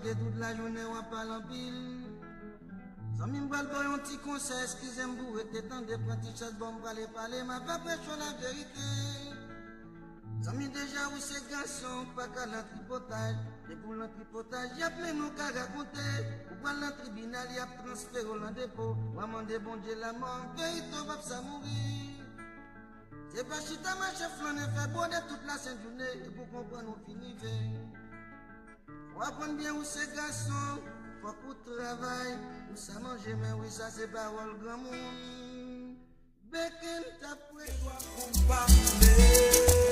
Toute la journée, on parle en pile. Sans même pas un petit conseil, excusez-moi, et temps de prendre chasse, bon, parler, ma pas prêcher la vérité. Sans même déjà, où ces garçons, pas qu'à l'entripotage. Et pour l'entripotage, il y a plein de cas à raconter. Ou pas le tribunal, il y a transféré au dépôt. Ou à demander bon Dieu la mort, vérité, va ça mourir. C'est pas chita, ma chef, l'on est fait bon de toute la sainte journée. Et pour comprendre, on finit veille. Faut apprendre bien où ces garçons, faut qu'on travaille, où ça mange, mais oui, ça c'est parole grand monde.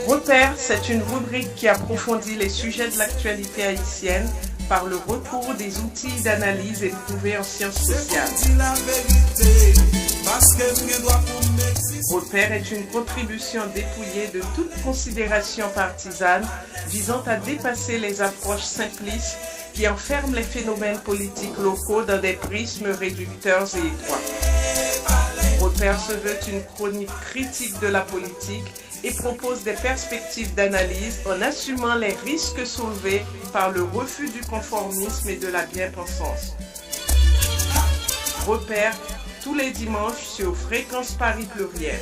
Repère, c'est une rubrique qui approfondit les sujets de l'actualité haïtienne par le recours des outils d'analyse éprouvés en sciences sociales. Repère est une contribution dépouillée de toute considération partisane visant à dépasser les approches simplistes qui enferment les phénomènes politiques locaux dans des prismes réducteurs et étroits. Repère se veut une chronique critique de la politique et propose des perspectives d'analyse en assumant les risques soulevés par le refus du conformisme et de la bien-pensance. Repère, tous les dimanches sur Fréquence Paris Pluriel.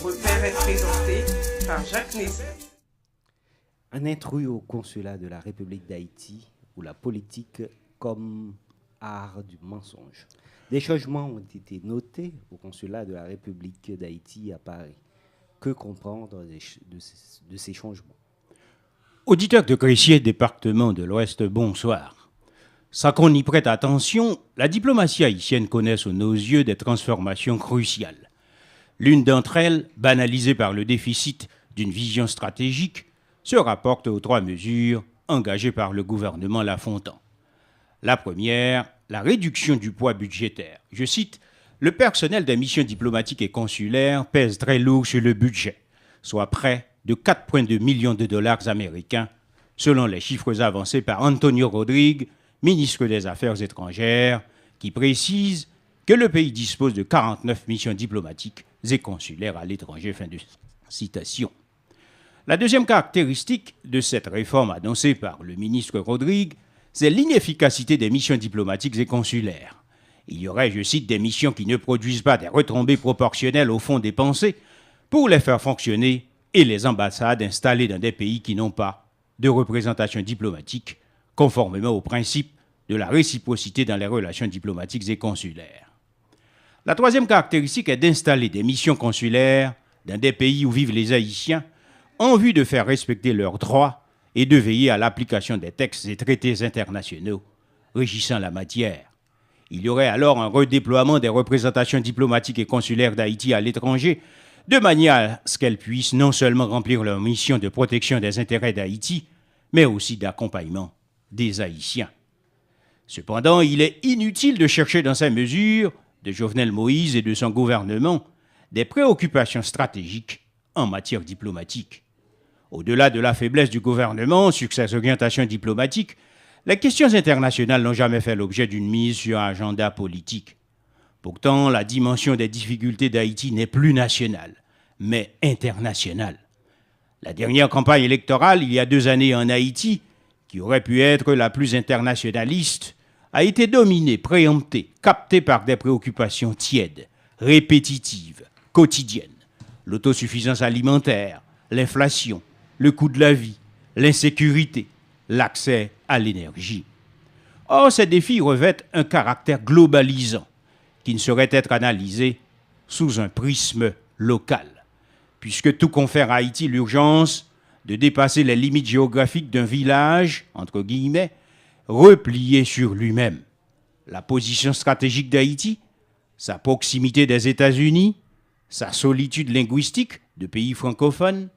Repère est présenté par Jacques Nézet. Un intrus au consulat de la République d'Haïti ou la politique comme art du mensonge. Des changements ont été notés au consulat de la République d'Haïti à Paris. Que comprendre de ces changements? Auditeur de Crécier, département de l'Ouest, bonsoir. Sans qu'on y prête attention, la diplomatie haïtienne connaît sous nos yeux des transformations cruciales. L'une d'entre elles, banalisée par le déficit d'une vision stratégique, se rapporte aux 3 mesures engagées par le gouvernement Lafontaine. La première, la réduction du poids budgétaire. Je cite, « Le personnel des missions diplomatiques et consulaires pèse très lourd sur le budget, soit près de 4,2 millions de dollars américains, selon les chiffres avancés par Antonio Rodrigue, ministre des Affaires étrangères, qui précise que le pays dispose de 49 missions diplomatiques et consulaires à l'étranger. » Fin de citation. La deuxième caractéristique de cette réforme annoncée par le ministre Rodrigue, c'est l'inefficacité des missions diplomatiques et consulaires. Il y aurait, je cite, des missions qui ne produisent pas des retombées proportionnelles au fonds dépensé pour les faire fonctionner et les ambassades installées dans des pays qui n'ont pas de représentation diplomatique, conformément au principe de la réciprocité dans les relations diplomatiques et consulaires. La troisième caractéristique est d'installer des missions consulaires dans des pays où vivent les Haïtiens en vue de faire respecter leurs droits et de veiller à l'application des textes et traités internationaux régissant la matière. Il y aurait alors un redéploiement des représentations diplomatiques et consulaires d'Haïti à l'étranger, de manière à ce qu'elles puissent non seulement remplir leur mission de protection des intérêts d'Haïti, mais aussi d'accompagnement des Haïtiens. Cependant, il est inutile de chercher dans ces mesures de Jovenel Moïse et de son gouvernement des préoccupations stratégiques en matière diplomatique. Au-delà de la faiblesse du gouvernement sur ses orientations diplomatiques, les questions internationales n'ont jamais fait l'objet d'une mise sur un agenda politique. Pourtant, la dimension des difficultés d'Haïti n'est plus nationale, mais internationale. La dernière campagne électorale, il y a 2 années en Haïti, qui aurait pu être la plus internationaliste, a été dominée, préemptée, captée par des préoccupations tièdes, répétitives, quotidiennes. L'autosuffisance alimentaire, l'inflation, le coût de la vie, l'insécurité, l'accès à l'énergie. Or, ces défis revêtent un caractère globalisant qui ne saurait être analysé sous un prisme local, puisque tout confère à Haïti l'urgence de dépasser les limites géographiques d'un village, entre guillemets, replié sur lui-même. La position stratégique d'Haïti, sa proximité des États-Unis, sa solitude linguistique de pays francophones,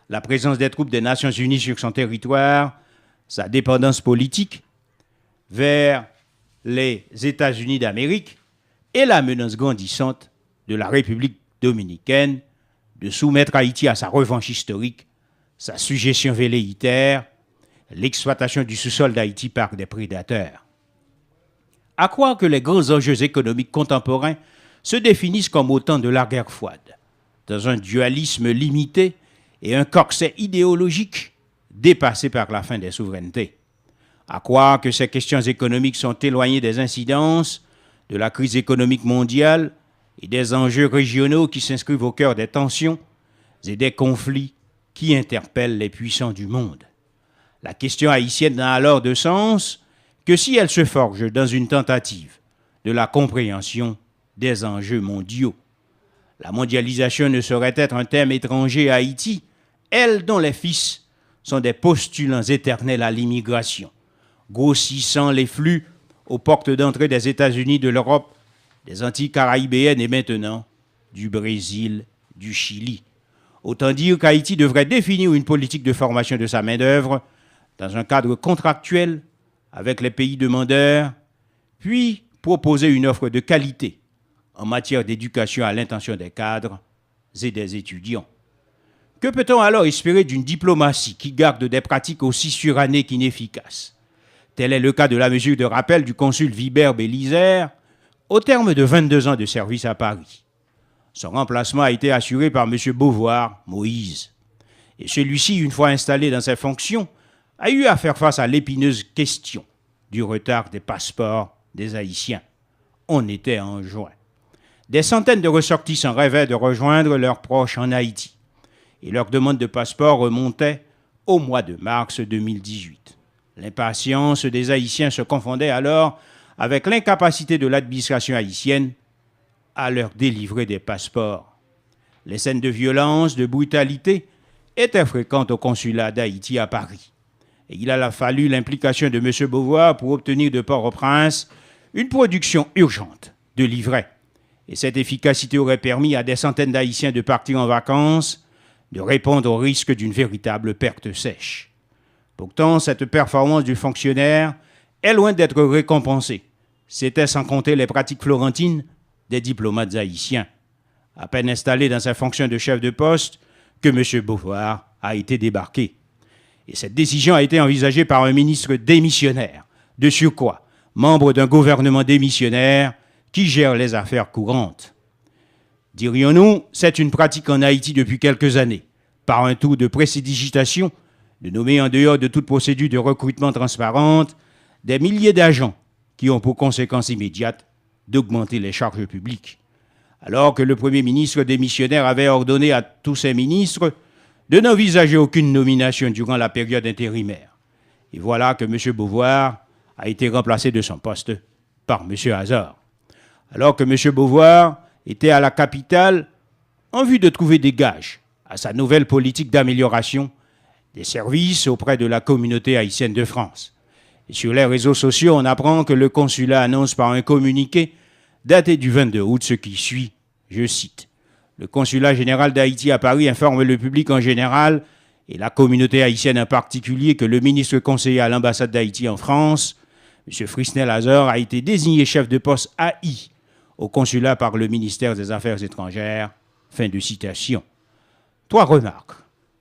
la présence des troupes des Nations Unies sur son territoire, sa dépendance politique vers les États-Unis d'Amérique et la menace grandissante de la République dominicaine de soumettre Haïti à sa revanche historique, sa sujétion velléitaire, l'exploitation du sous-sol d'Haïti par des prédateurs. À croire que les grands enjeux économiques contemporains se définissent comme autant de la guerre froide, dans un dualisme limité et un corset idéologique dépassé par la fin des souverainetés. À croire que ces questions économiques sont éloignées des incidences de la crise économique mondiale et des enjeux régionaux qui s'inscrivent au cœur des tensions et des conflits qui interpellent les puissants du monde. La question haïtienne n'a alors de sens que si elle se forge dans une tentative de la compréhension des enjeux mondiaux. La mondialisation ne saurait être un thème étranger à Haïti, elle dont les fils sont des postulants éternels à l'immigration, grossissant les flux aux portes d'entrée des États-Unis, de l'Europe, des Antilles caribéennes et maintenant du Brésil, du Chili. Autant dire qu'Haïti devrait définir une politique de formation de sa main-d'œuvre dans un cadre contractuel avec les pays demandeurs, puis proposer une offre de qualité en matière d'éducation à l'intention des cadres et des étudiants. Que peut-on alors espérer d'une diplomatie qui garde des pratiques aussi surannées qu'inefficaces? Tel est le cas de la mesure de rappel du consul Vibert Bélizaire au terme de 22 ans de service à Paris. Son remplacement a été assuré par M. Beauvoir Moïse. Et celui-ci, une fois installé dans ses fonctions, a eu à faire face à l'épineuse question du retard des passeports des Haïtiens. On était en juin. des centaines de ressortissants rêvaient de rejoindre leurs proches en Haïti. Et leur demande de passeport remontait au mois de mars 2018. L'impatience des Haïtiens se confondait alors avec l'incapacité de l'administration haïtienne à leur délivrer des passeports. Les scènes de violence, de brutalité étaient fréquentes au consulat d'Haïti à Paris. Et il a fallu l'implication de M. Beauvoir pour obtenir de Port-au-Prince une production urgente de livrets. Et cette efficacité aurait permis à des centaines d'Haïtiens de partir en vacances, de répondre au risque d'une véritable perte sèche. Pourtant, cette performance du fonctionnaire est loin d'être récompensée. C'était sans compter les pratiques florentines des diplomates haïtiens. À peine installé dans sa fonction de chef de poste, que M. Beauvoir a été débarqué. Et cette décision a été envisagée par un ministre démissionnaire, de surcroît, membre d'un gouvernement démissionnaire qui gère les affaires courantes. Dirions-nous, c'est une pratique en Haïti depuis quelques années, par un tour de précédigitation, de nommer en dehors de toute procédure de recrutement transparente des milliers d'agents qui ont pour conséquence immédiate d'augmenter les charges publiques. Alors que le Premier ministre démissionnaire avait ordonné à tous ses ministres de n'envisager aucune nomination durant la période intérimaire. Et voilà que M. Beauvoir a été remplacé de son poste par M. Hazard. Alors que M. Beauvoir était à la capitale en vue de trouver des gages à sa nouvelle politique d'amélioration des services auprès de la communauté haïtienne de France. Et sur les réseaux sociaux, on apprend que le consulat annonce par un communiqué daté du 22 août ce qui suit, je cite. Le consulat général d'Haïti à Paris informe le public en général et la communauté haïtienne en particulier que le ministre conseiller à l'ambassade d'Haïti en France, M. Frisnel Hazard, a été désigné chef de poste AI au consulat par le ministère des Affaires étrangères. Fin de citation. 3 remarques.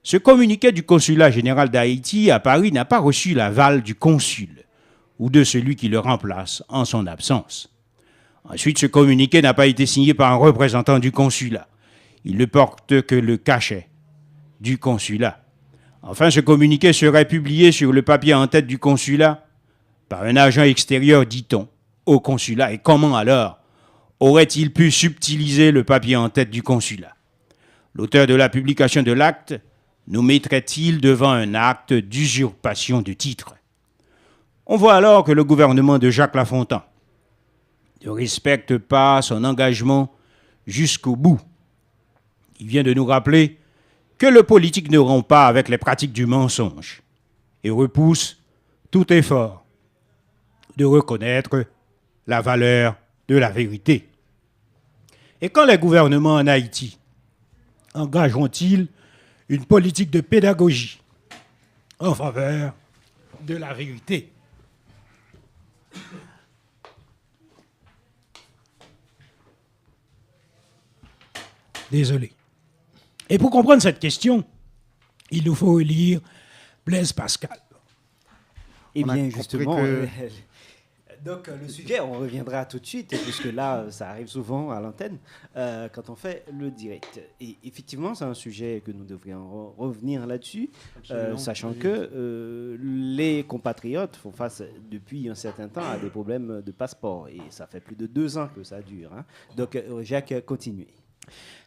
Ce communiqué du consulat général d'Haïti à Paris n'a pas reçu l'aval du consul ou de celui qui le remplace en son absence. Ensuite, ce communiqué n'a pas été signé par un représentant du consulat. Il ne porte que le cachet du consulat. Enfin, ce communiqué serait publié sur le papier en tête du consulat par un agent extérieur, dit-on, au consulat. Et comment alors aurait-il pu subtiliser le papier en tête du consulat? L'auteur de la publication de l'acte nous mettrait-il devant un acte d'usurpation de titre? On voit alors que le gouvernement de Jacques Lafontaine ne respecte pas son engagement jusqu'au bout. Il vient de nous rappeler que le politique ne rompt pas avec les pratiques du mensonge et repousse tout effort de reconnaître la valeur de la vérité. Et quand les gouvernements en Haïti engageront-ils une politique de pédagogie en faveur de la vérité? Désolé. Et pour comprendre cette question, il nous faut lire Blaise Pascal. Eh bien, justement, donc le sujet, on reviendra tout de suite, puisque là, ça arrive souvent à l'antenne, quand on fait le direct. Et effectivement, c'est un sujet que nous devrions revenir là-dessus, sachant que les compatriotes font face depuis un certain temps à des problèmes de passeport. Et ça fait plus de 2 ans que ça dure. Hein. Donc, Jacques, continuez.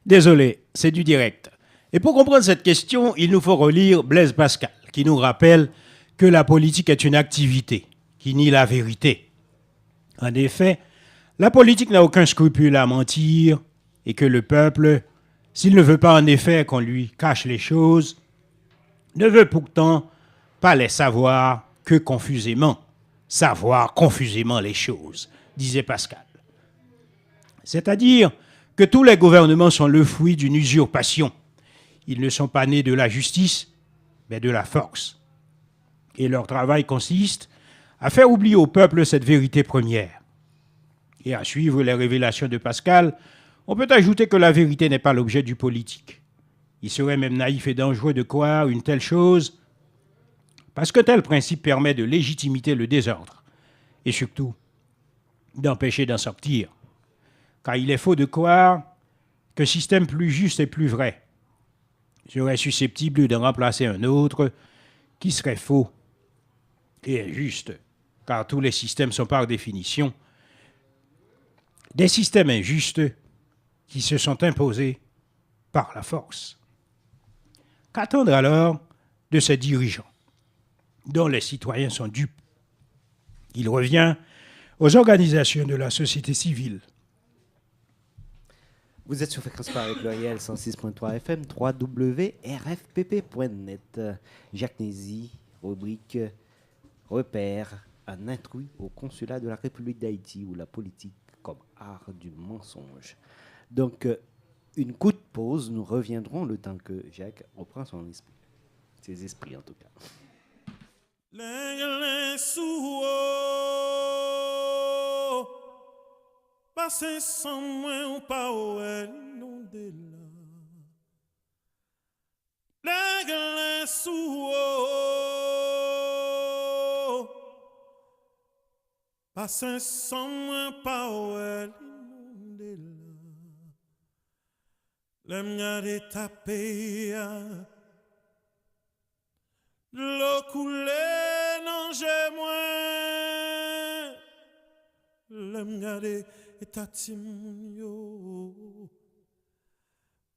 Désolé, c'est du direct. Et pour comprendre cette question, il nous faut relire Blaise Pascal, qui nous rappelle que la politique est une activité qui nie la vérité. En effet, la politique n'a aucun scrupule à mentir et que le peuple, s'il ne veut pas en effet qu'on lui cache les choses, ne veut pourtant pas les savoir que confusément. Savoir confusément les choses, disait Pascal. C'est-à-dire que tous les gouvernements sont le fruit d'une usurpation. Ils ne sont pas nés de la justice, mais de la force. Et leur travail consiste à faire oublier au peuple cette vérité première. Et à suivre les révélations de Pascal, on peut ajouter que la vérité n'est pas l'objet du politique. Il serait même naïf et dangereux de croire une telle chose, parce que tel principe permet de légitimer le désordre, et surtout d'empêcher d'en sortir. Car il est faux de croire qu'un système plus juste et plus vrai serait susceptible de remplacer un autre qui serait faux et injuste, car tous les systèmes sont par définition des systèmes injustes qui se sont imposés par la force. Qu'attendre alors de ces dirigeants dont les citoyens sont dupes? Il revient aux organisations de la société civile. Vous êtes sur Fréquence Paris Pluriel 106.3 FM, www.rfpp.net. Jacques Nézy, rubrique Repère, un intrus au consulat de la République d'Haïti ou la politique comme art du mensonge. Donc, une courte pause, nous reviendrons le temps que Jacques reprend son esprit. Ses esprits en tout cas. Passez sans moi ou pas non de là. Les sous passez sans moi pas non de là. L'aime garder tapé l'eau coulée non j'ai moins. L'aime garder et tatim yo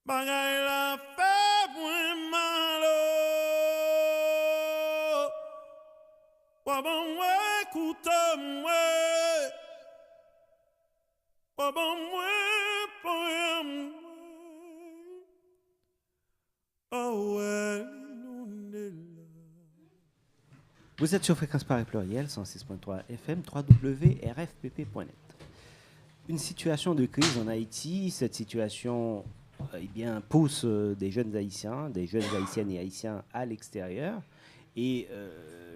bagay la fait moins malo wa bon ouais écoute moi wa bon ouais poème oh ouais. Vous êtes sur Fréquence Paris Pluriel 106.3 FM, www.rfpp.net. Une situation de crise en Haïti, cette situation pousse des jeunes haïtiennes et haïtiens à l'extérieur. Et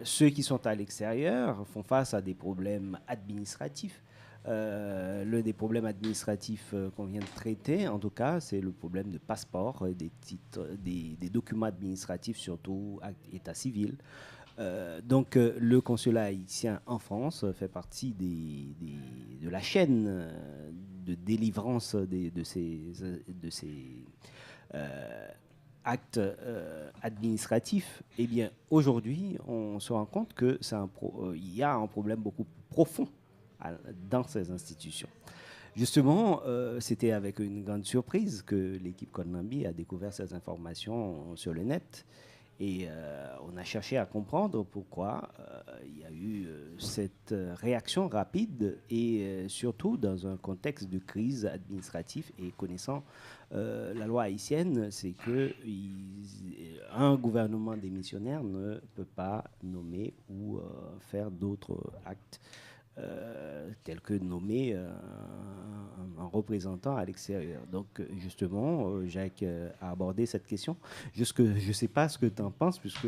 ceux qui sont à l'extérieur font face à des problèmes administratifs. L'un des problèmes administratifs qu'on vient de traiter, en tout cas, c'est le problème de passeport, des titres, des documents administratifs, surtout état civil. Donc le consulat haïtien en France fait partie de la chaîne de délivrance de ces actes administratifs. Eh bien, aujourd'hui, on se rend compte que il y a un problème beaucoup plus profond dans ces institutions. Justement, c'était avec une grande surprise que l'équipe Konambi a découvert ces informations sur le net. Et on a cherché à comprendre pourquoi il y a eu cette réaction rapide et surtout dans un contexte de crise administrative. Et connaissant la loi haïtienne, c'est qu'un gouvernement démissionnaire ne peut pas nommer ou faire d'autres actes tels que nommer un représentant à l'extérieur. Donc, justement, Jacques a abordé cette question. Je ne sais pas ce que tu en penses, puisque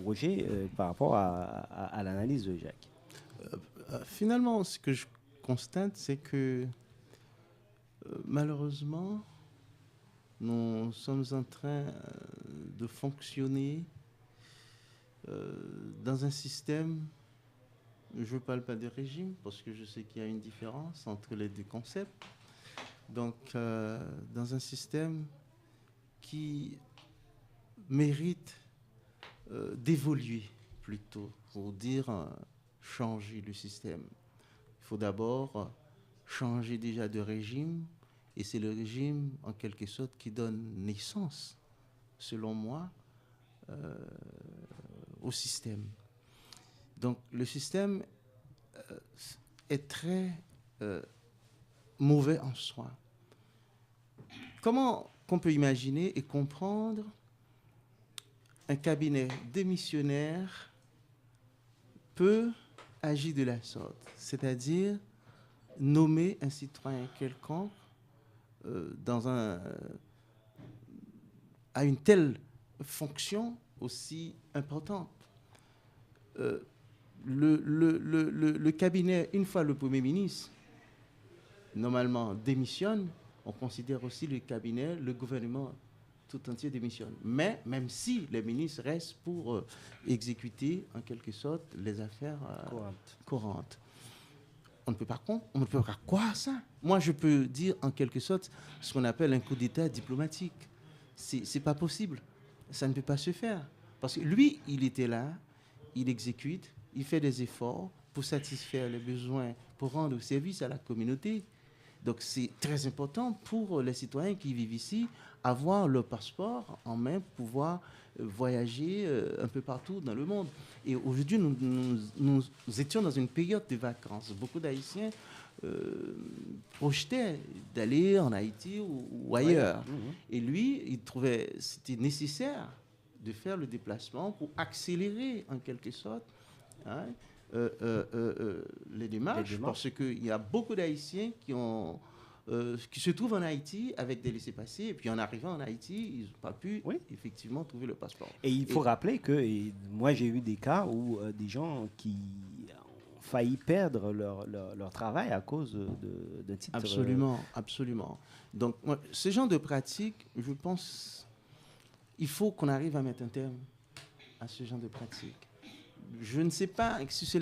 Roger, par rapport à l'analyse de Jacques. Finalement, ce que je constate, c'est que malheureusement, nous sommes en train de fonctionner dans un système. Je ne parle pas de régime parce que je sais qu'il y a une différence entre les deux concepts. Donc, dans un système qui mérite d'évoluer plutôt, pour dire changer le système. Il faut d'abord changer déjà de régime et c'est le régime en quelque sorte qui donne naissance, selon moi, au système. Donc le système est très mauvais en soi. Comment qu'on peut imaginer et comprendre un cabinet démissionnaire peut agir de la sorte, c'est-à-dire nommer un citoyen quelconque à une telle fonction aussi importante. Le cabinet, une fois le Premier ministre, normalement démissionne, on considère aussi le cabinet, le gouvernement tout entier démissionne. Mais même si les ministres restent pour exécuter en quelque sorte les affaires courantes. On ne peut pas croire ça. Moi, je peux dire en quelque sorte ce qu'on appelle un coup d'État diplomatique. C'est pas possible. Ça ne peut pas se faire. Parce que lui, il était là, il exécute, il fait des efforts pour satisfaire les besoins, pour rendre service à la communauté. Donc c'est très important pour les citoyens qui vivent ici, avoir le passeport en main, pouvoir voyager un peu partout dans le monde. Et aujourd'hui, nous étions dans une période de vacances. Beaucoup d'Haïtiens projetaient d'aller en Haïti ou ailleurs. Et lui, il trouvait c'était nécessaire de faire le déplacement pour accélérer en quelque sorte les démarches, parce qu'il y a beaucoup d'Haïtiens qui se trouvent en Haïti avec des laissez-passer, et puis en arrivant en Haïti, ils n'ont pas pu effectivement trouver le passeport. Et il faut rappeler que moi j'ai eu des cas où des gens qui ont failli perdre leur travail à cause d'un titre. Absolument, absolument. Donc ce genre de pratique, je pense, il faut qu'on arrive à mettre un terme à ce genre de pratique. Je ne sais pas si c'est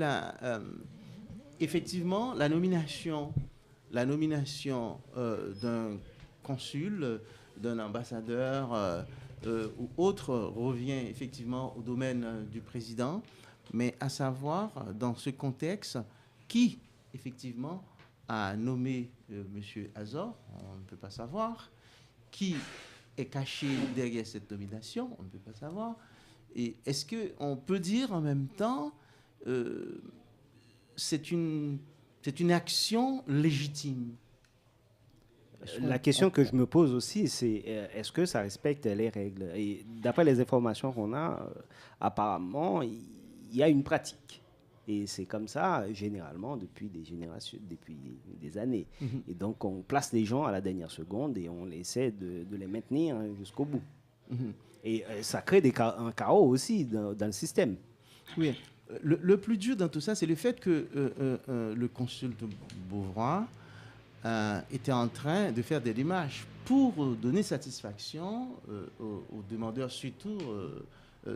effectivement la nomination d'un consul, d'un ambassadeur ou autre revient effectivement au domaine du président, mais à savoir dans ce contexte qui effectivement a nommé M. Azor, on ne peut pas savoir, qui est caché derrière cette nomination, on ne peut pas savoir. Et est-ce qu'on peut dire en même temps c'est une action légitime? La question que je me pose aussi, c'est est-ce que ça respecte les règles? Et d'après les informations qu'on a, apparemment, il y a une pratique. Et c'est comme ça, généralement, depuis des générations, depuis des années. Et donc, on place les gens à la dernière seconde et on essaie de les maintenir jusqu'au bout. Et ça crée un chaos aussi dans le système. Oui. Le plus dur dans tout ça, c'est le fait que le consul de Bouvroy était en train de faire des démarches pour donner satisfaction aux demandeurs, surtout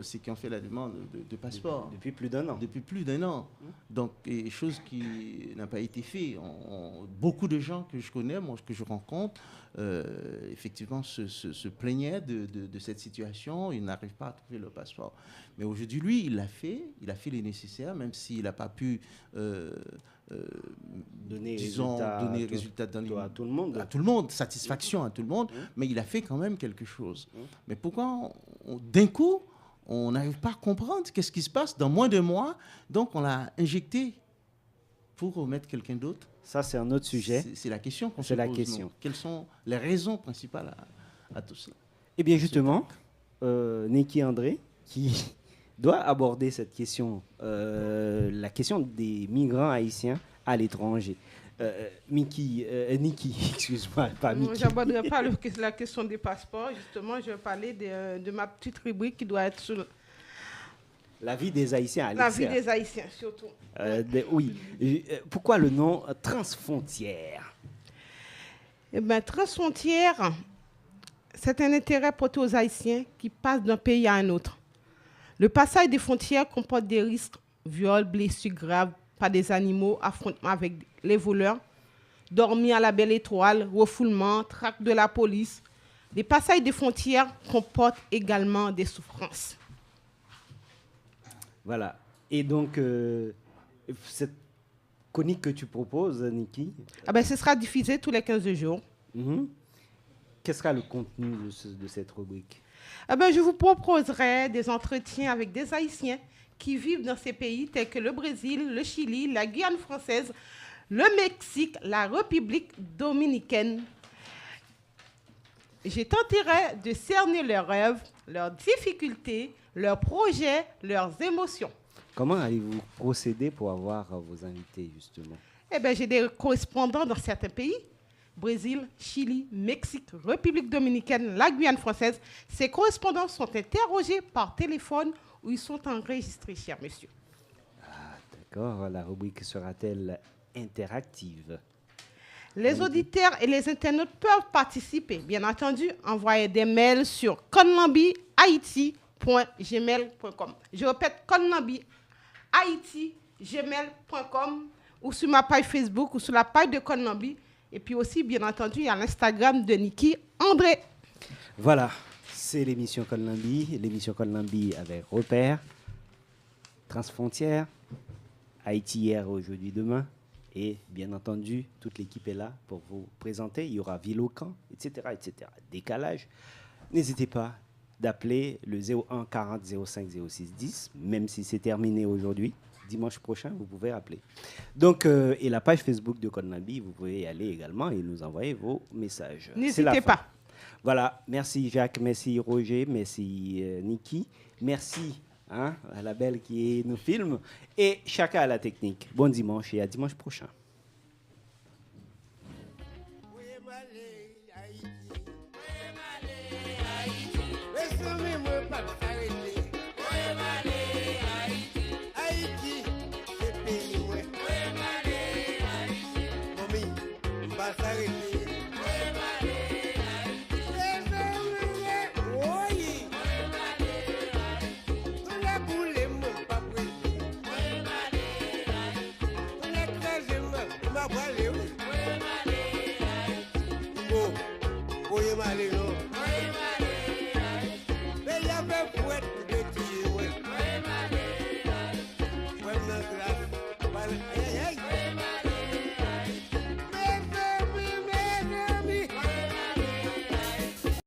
ceux qui ont fait la demande de passeport. Depuis plus d'un an. Depuis plus d'un an. Donc, chose qui n'a pas été faite. Beaucoup de gens que je connais, moi, que je rencontre, effectivement, se plaignaient de cette situation. Ils n'arrivent pas à trouver le passeport. Mais aujourd'hui, lui, il l'a fait. Il a fait les nécessaires, même s'il n'a pas pu donner résultat à tout le monde. À tout le monde, satisfaction à tout le monde. Mais il a fait quand même quelque chose. Mais pourquoi, d'un coup, on n'arrive pas à comprendre qu'est-ce qui se passe dans moins de mois. Donc, on l'a injecté pour mettre quelqu'un d'autre. Ça, c'est un autre sujet. C'est la question qu'on se pose. Non. Quelles sont les raisons principales à tout cela? Eh bien, justement, Niki André, qui doit aborder cette question, la question des migrants haïtiens à l'étranger. Niki, excuse-moi, pas Niki. Je n'aborderai pas la question des passeports. Justement, je vais parler de ma petite rubrique qui doit être sur la vie des Haïtiens à l'extérieur. La vie des Haïtiens, surtout. Oui. Pourquoi le nom Transfrontières? Eh bien, Transfrontières, c'est un intérêt porté aux Haïtiens qui passent d'un pays à un autre. Le passage des frontières comporte des risques, viols, blessures graves par des animaux, affrontements avec les voleurs, dormir à la belle étoile, refoulement, traque de la police. Les passages des frontières comportent également des souffrances. Voilà. Et donc, cette chronique que tu proposes, Niki, ce sera diffusé tous les 15 jours. Quel sera le contenu de cette rubrique? Je vous proposerai des entretiens avec des Haïtiens qui vivent dans ces pays tels que le Brésil, le Chili, la Guyane française, le Mexique, la République dominicaine. Je tenterai de cerner leurs rêves, leurs difficultés, leurs projets, leurs émotions. Comment allez-vous procéder pour avoir vos invités, justement? J'ai des correspondants dans certains pays. Brésil, Chili, Mexique, République dominicaine, la Guyane française. Ces correspondants sont interrogés par téléphone ou ils sont enregistrés, cher monsieur. D'accord. La rubrique sera-t-elle interactive? Les auditeurs et les internautes peuvent participer. Bien entendu, envoyer des mails sur conlambihaiti@gmail.com. Je répète, conlambihaiti@gmail.com ou sur ma page Facebook ou sur la page de Conlambi. Et puis aussi, bien entendu, il y a l'Instagram de Niki André. Voilà, c'est l'émission Conlambi avec Repère, Transfrontières, Haïti hier, aujourd'hui, demain. Et bien entendu, toute l'équipe est là pour vous présenter. Il y aura ville au camp, etc., etc. Décalage. N'hésitez pas d'appeler le 01 40 05 06 10, même si c'est terminé aujourd'hui. Dimanche prochain, vous pouvez appeler. Donc, et la page Facebook de Konambi, vous pouvez y aller également et nous envoyer vos messages. N'hésitez pas. Voilà, merci Jacques, merci Roger, merci Niki, merci à la belle qui nous filme et chacun à la technique. Bon dimanche et à dimanche prochain. Well,